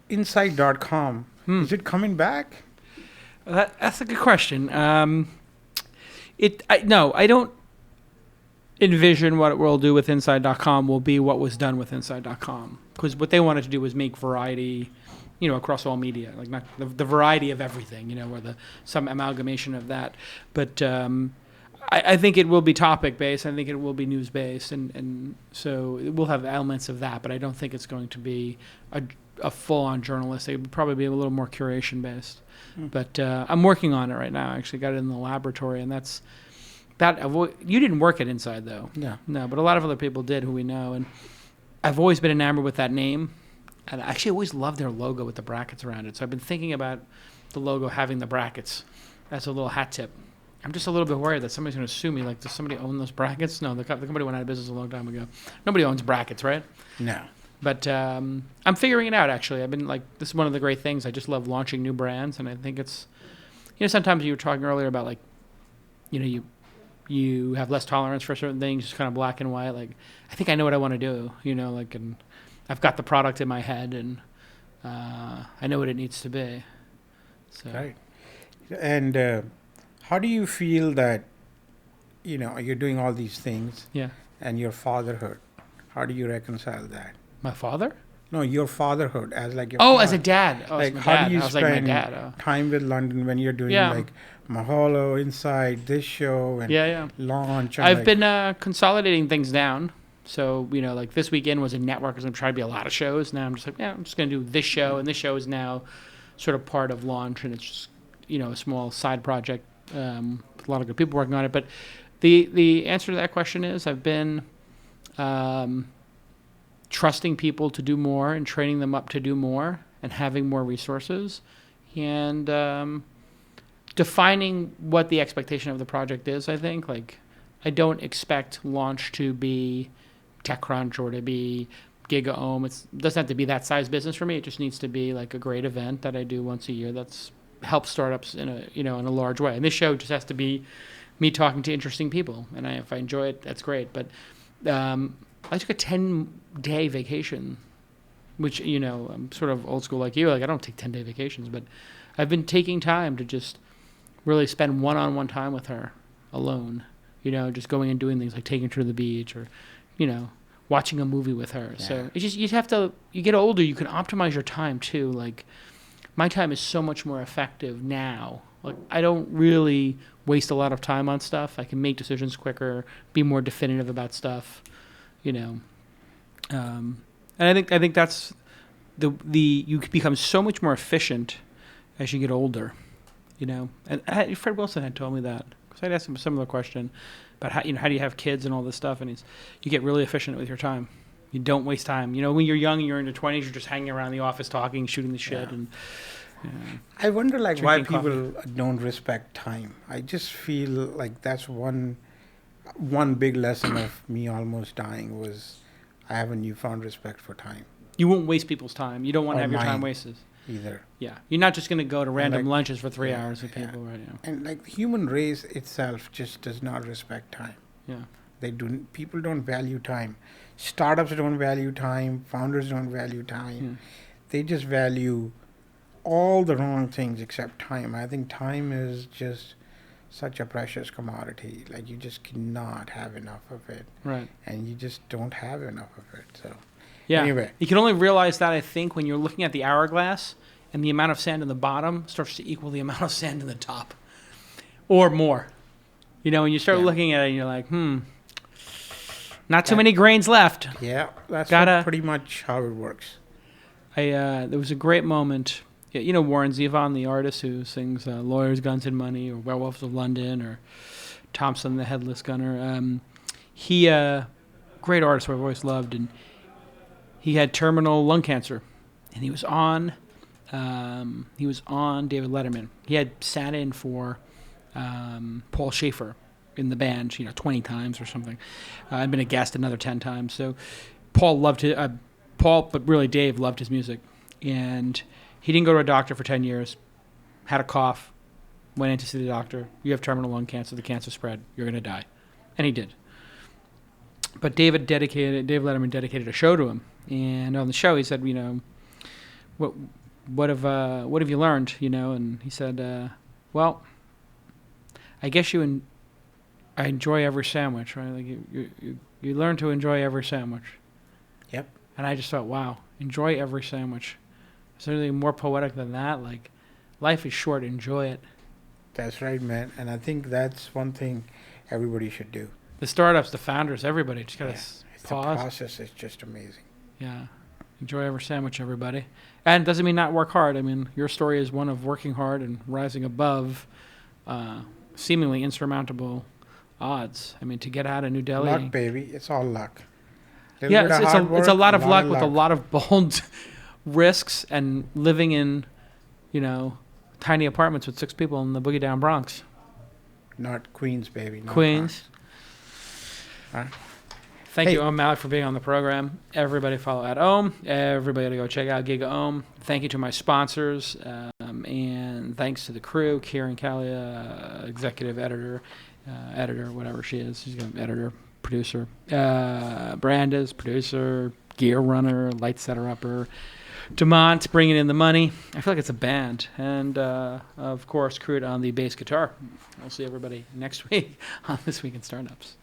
Inside.com, Hmm. is it coming back? That's a good question. No, I don't envision what it will do with Inside.com will be what was done with Inside.com. Because what they wanted to do was make variety, you know, across all media, like not the variety of everything, you know, or some amalgamation of that. But I think it will be topic based. I think it will be news based, and so it will have elements of that. But I don't think it's going to be a full on journalistic. It would probably be a little more curation based. But I'm working on it right now. I actually got it in the laboratory, and that's that. You didn't work at Inside though. Yeah. No, but a lot of other people did who we know, and I've always been enamored with that name. And I actually always loved their logo with the brackets around it. So I've been thinking about the logo having the brackets as a little hat tip. I'm just a little bit worried that somebody's going to sue me. Like, does somebody own those brackets? No, the company went out of business a long time ago. Nobody owns brackets, right? No. But I'm figuring it out, actually. I've been like, this is one of the great things. I just love launching new brands. And I think it's, you know, sometimes you were talking earlier about like, you know, you have less tolerance for certain things, just kind of black and white. Like, I think I know what I want to do, you know, like, and I've got the product in my head, and I know what it needs to be. So. Right. And how do you feel that, you know, you're doing all these things Yeah. and your fatherhood? How do you reconcile that? My father? No, your fatherhood as like your Oh, father. as a dad. Oh, Like, as my how dad. do you I was like my spend dad. Oh. time with London when you're doing Yeah. like Mahalo, Inside, this show, and Yeah. launch? And I've like, been consolidating things down. So, you know, like this weekend was a network. There's going to try to be a lot of shows. Now I'm just like, yeah, I'm just going to do this show. And this show is now sort of part of launch. And it's just, you know, a small side project with a lot of good people working on it. But the answer to that question is I've been trusting people to do more and training them up to do more and having more resources and defining what the expectation of the project is, I think. Like, I don't expect launch to be TechCrunch or to be GigaOm. It doesn't have to be that size business for me. It just needs to be like a great event that I do once a year that's helps startups in a large way. And this show just has to be me talking to interesting people. And if I enjoy it, that's great. But I took a 10-day vacation, which, you know, I'm sort of old school like you. Like, I don't take 10-day vacations, but I've been taking time to just really spend one-on-one time with her alone. You know, just going and doing things like taking her to the beach or, you know, watching a movie with her. Yeah. So it's just, you get older, you can optimize your time too. Like, my time is so much more effective now. Like, I don't really waste a lot of time on stuff. I can make decisions quicker, be more definitive about stuff, you know. And I think that's you become so much more efficient as you get older, you know. And Fred Wilson had told me that. I'd asked him a similar question about how do you have kids and all this stuff, and you get really efficient with your time. You don't waste time. You know, when you're young and you're in your 20s, you're just hanging around the office talking, shooting the shit, and I wonder like why drinking people don't respect time. I just feel like that's one big lesson of me almost dying was I have a newfound respect for time. you won't waste people's time. You don't want to Or have your time mine. wasted. either. Yeah, you're not just going to go to random like- lunches for 3 yeah, hours with yeah. people, right? Yeah. And like the human race itself just does not respect time. Yeah. People don't value time. Startups don't value time. Founders don't value time. They just value all the wrong things except time. I think time is just such a precious commodity. Like you just cannot have enough of it, Right. and you just don't have enough of it. So Yeah. Anyway. You can only realize that, I think, when you're looking at the hourglass and the amount of sand in the bottom starts to equal the amount of sand in the top, or more. You know, when you start Yeah. looking at it, and you're like, not too many grains left. yeah, that's Gotta- pretty much how it works. There was a great moment. You know Warren Zevon, the artist who sings "Lawyers, Guns, and Money" or "Werewolves of London" or Thompson the Headless Gunner. He, great artist who I've always loved, and he had terminal lung cancer, and he was on David Letterman. He had sat in for Paul Schaefer in the band, 20 times or something. I'd been a guest another 10 times. So Paul but really Dave loved his music, and he didn't go to a doctor for 10 years, had a cough, went in to see the doctor. You have terminal lung cancer. The cancer spread. You're going to die. And he did. But Dave Letterman dedicated a show to him. And on the show, he said, what have you learned, And he said, well, I guess I enjoy every sandwich, right? Like you learn to enjoy every sandwich. Yep. And I just thought, wow, enjoy every sandwich. Is there anything more poetic than that? Like, life is short, enjoy it. That's right, man. And I think that's one thing everybody should do. The startups, the founders, everybody just gotta The pause. process is just amazing. Yeah, enjoy every sandwich, everybody. And it doesn't mean not work hard. I mean, your story is one of working hard and rising above seemingly insurmountable odds. I mean, to get out of New Delhi. Luck, baby. It's all luck. Yeah, it's a lot of luck with a lot of bold risks and living in, tiny apartments with 6 people in the boogie down Bronx. Not Queens, baby. Not Queens. Huh? Thank Hey. you, Om Malik, for being on the program. Everybody follow at Om. Everybody go check out GigaOm. Thank you to my sponsors. And thanks to the crew, Kieran Kalia, executive editor, whatever she is. She's an editor, producer. Brandes, producer, gear runner, light setter upper. Demont bringing in the money. I feel like it's a band. And, of course, Crewed on the bass guitar. We'll see everybody next week on This Week in Startups.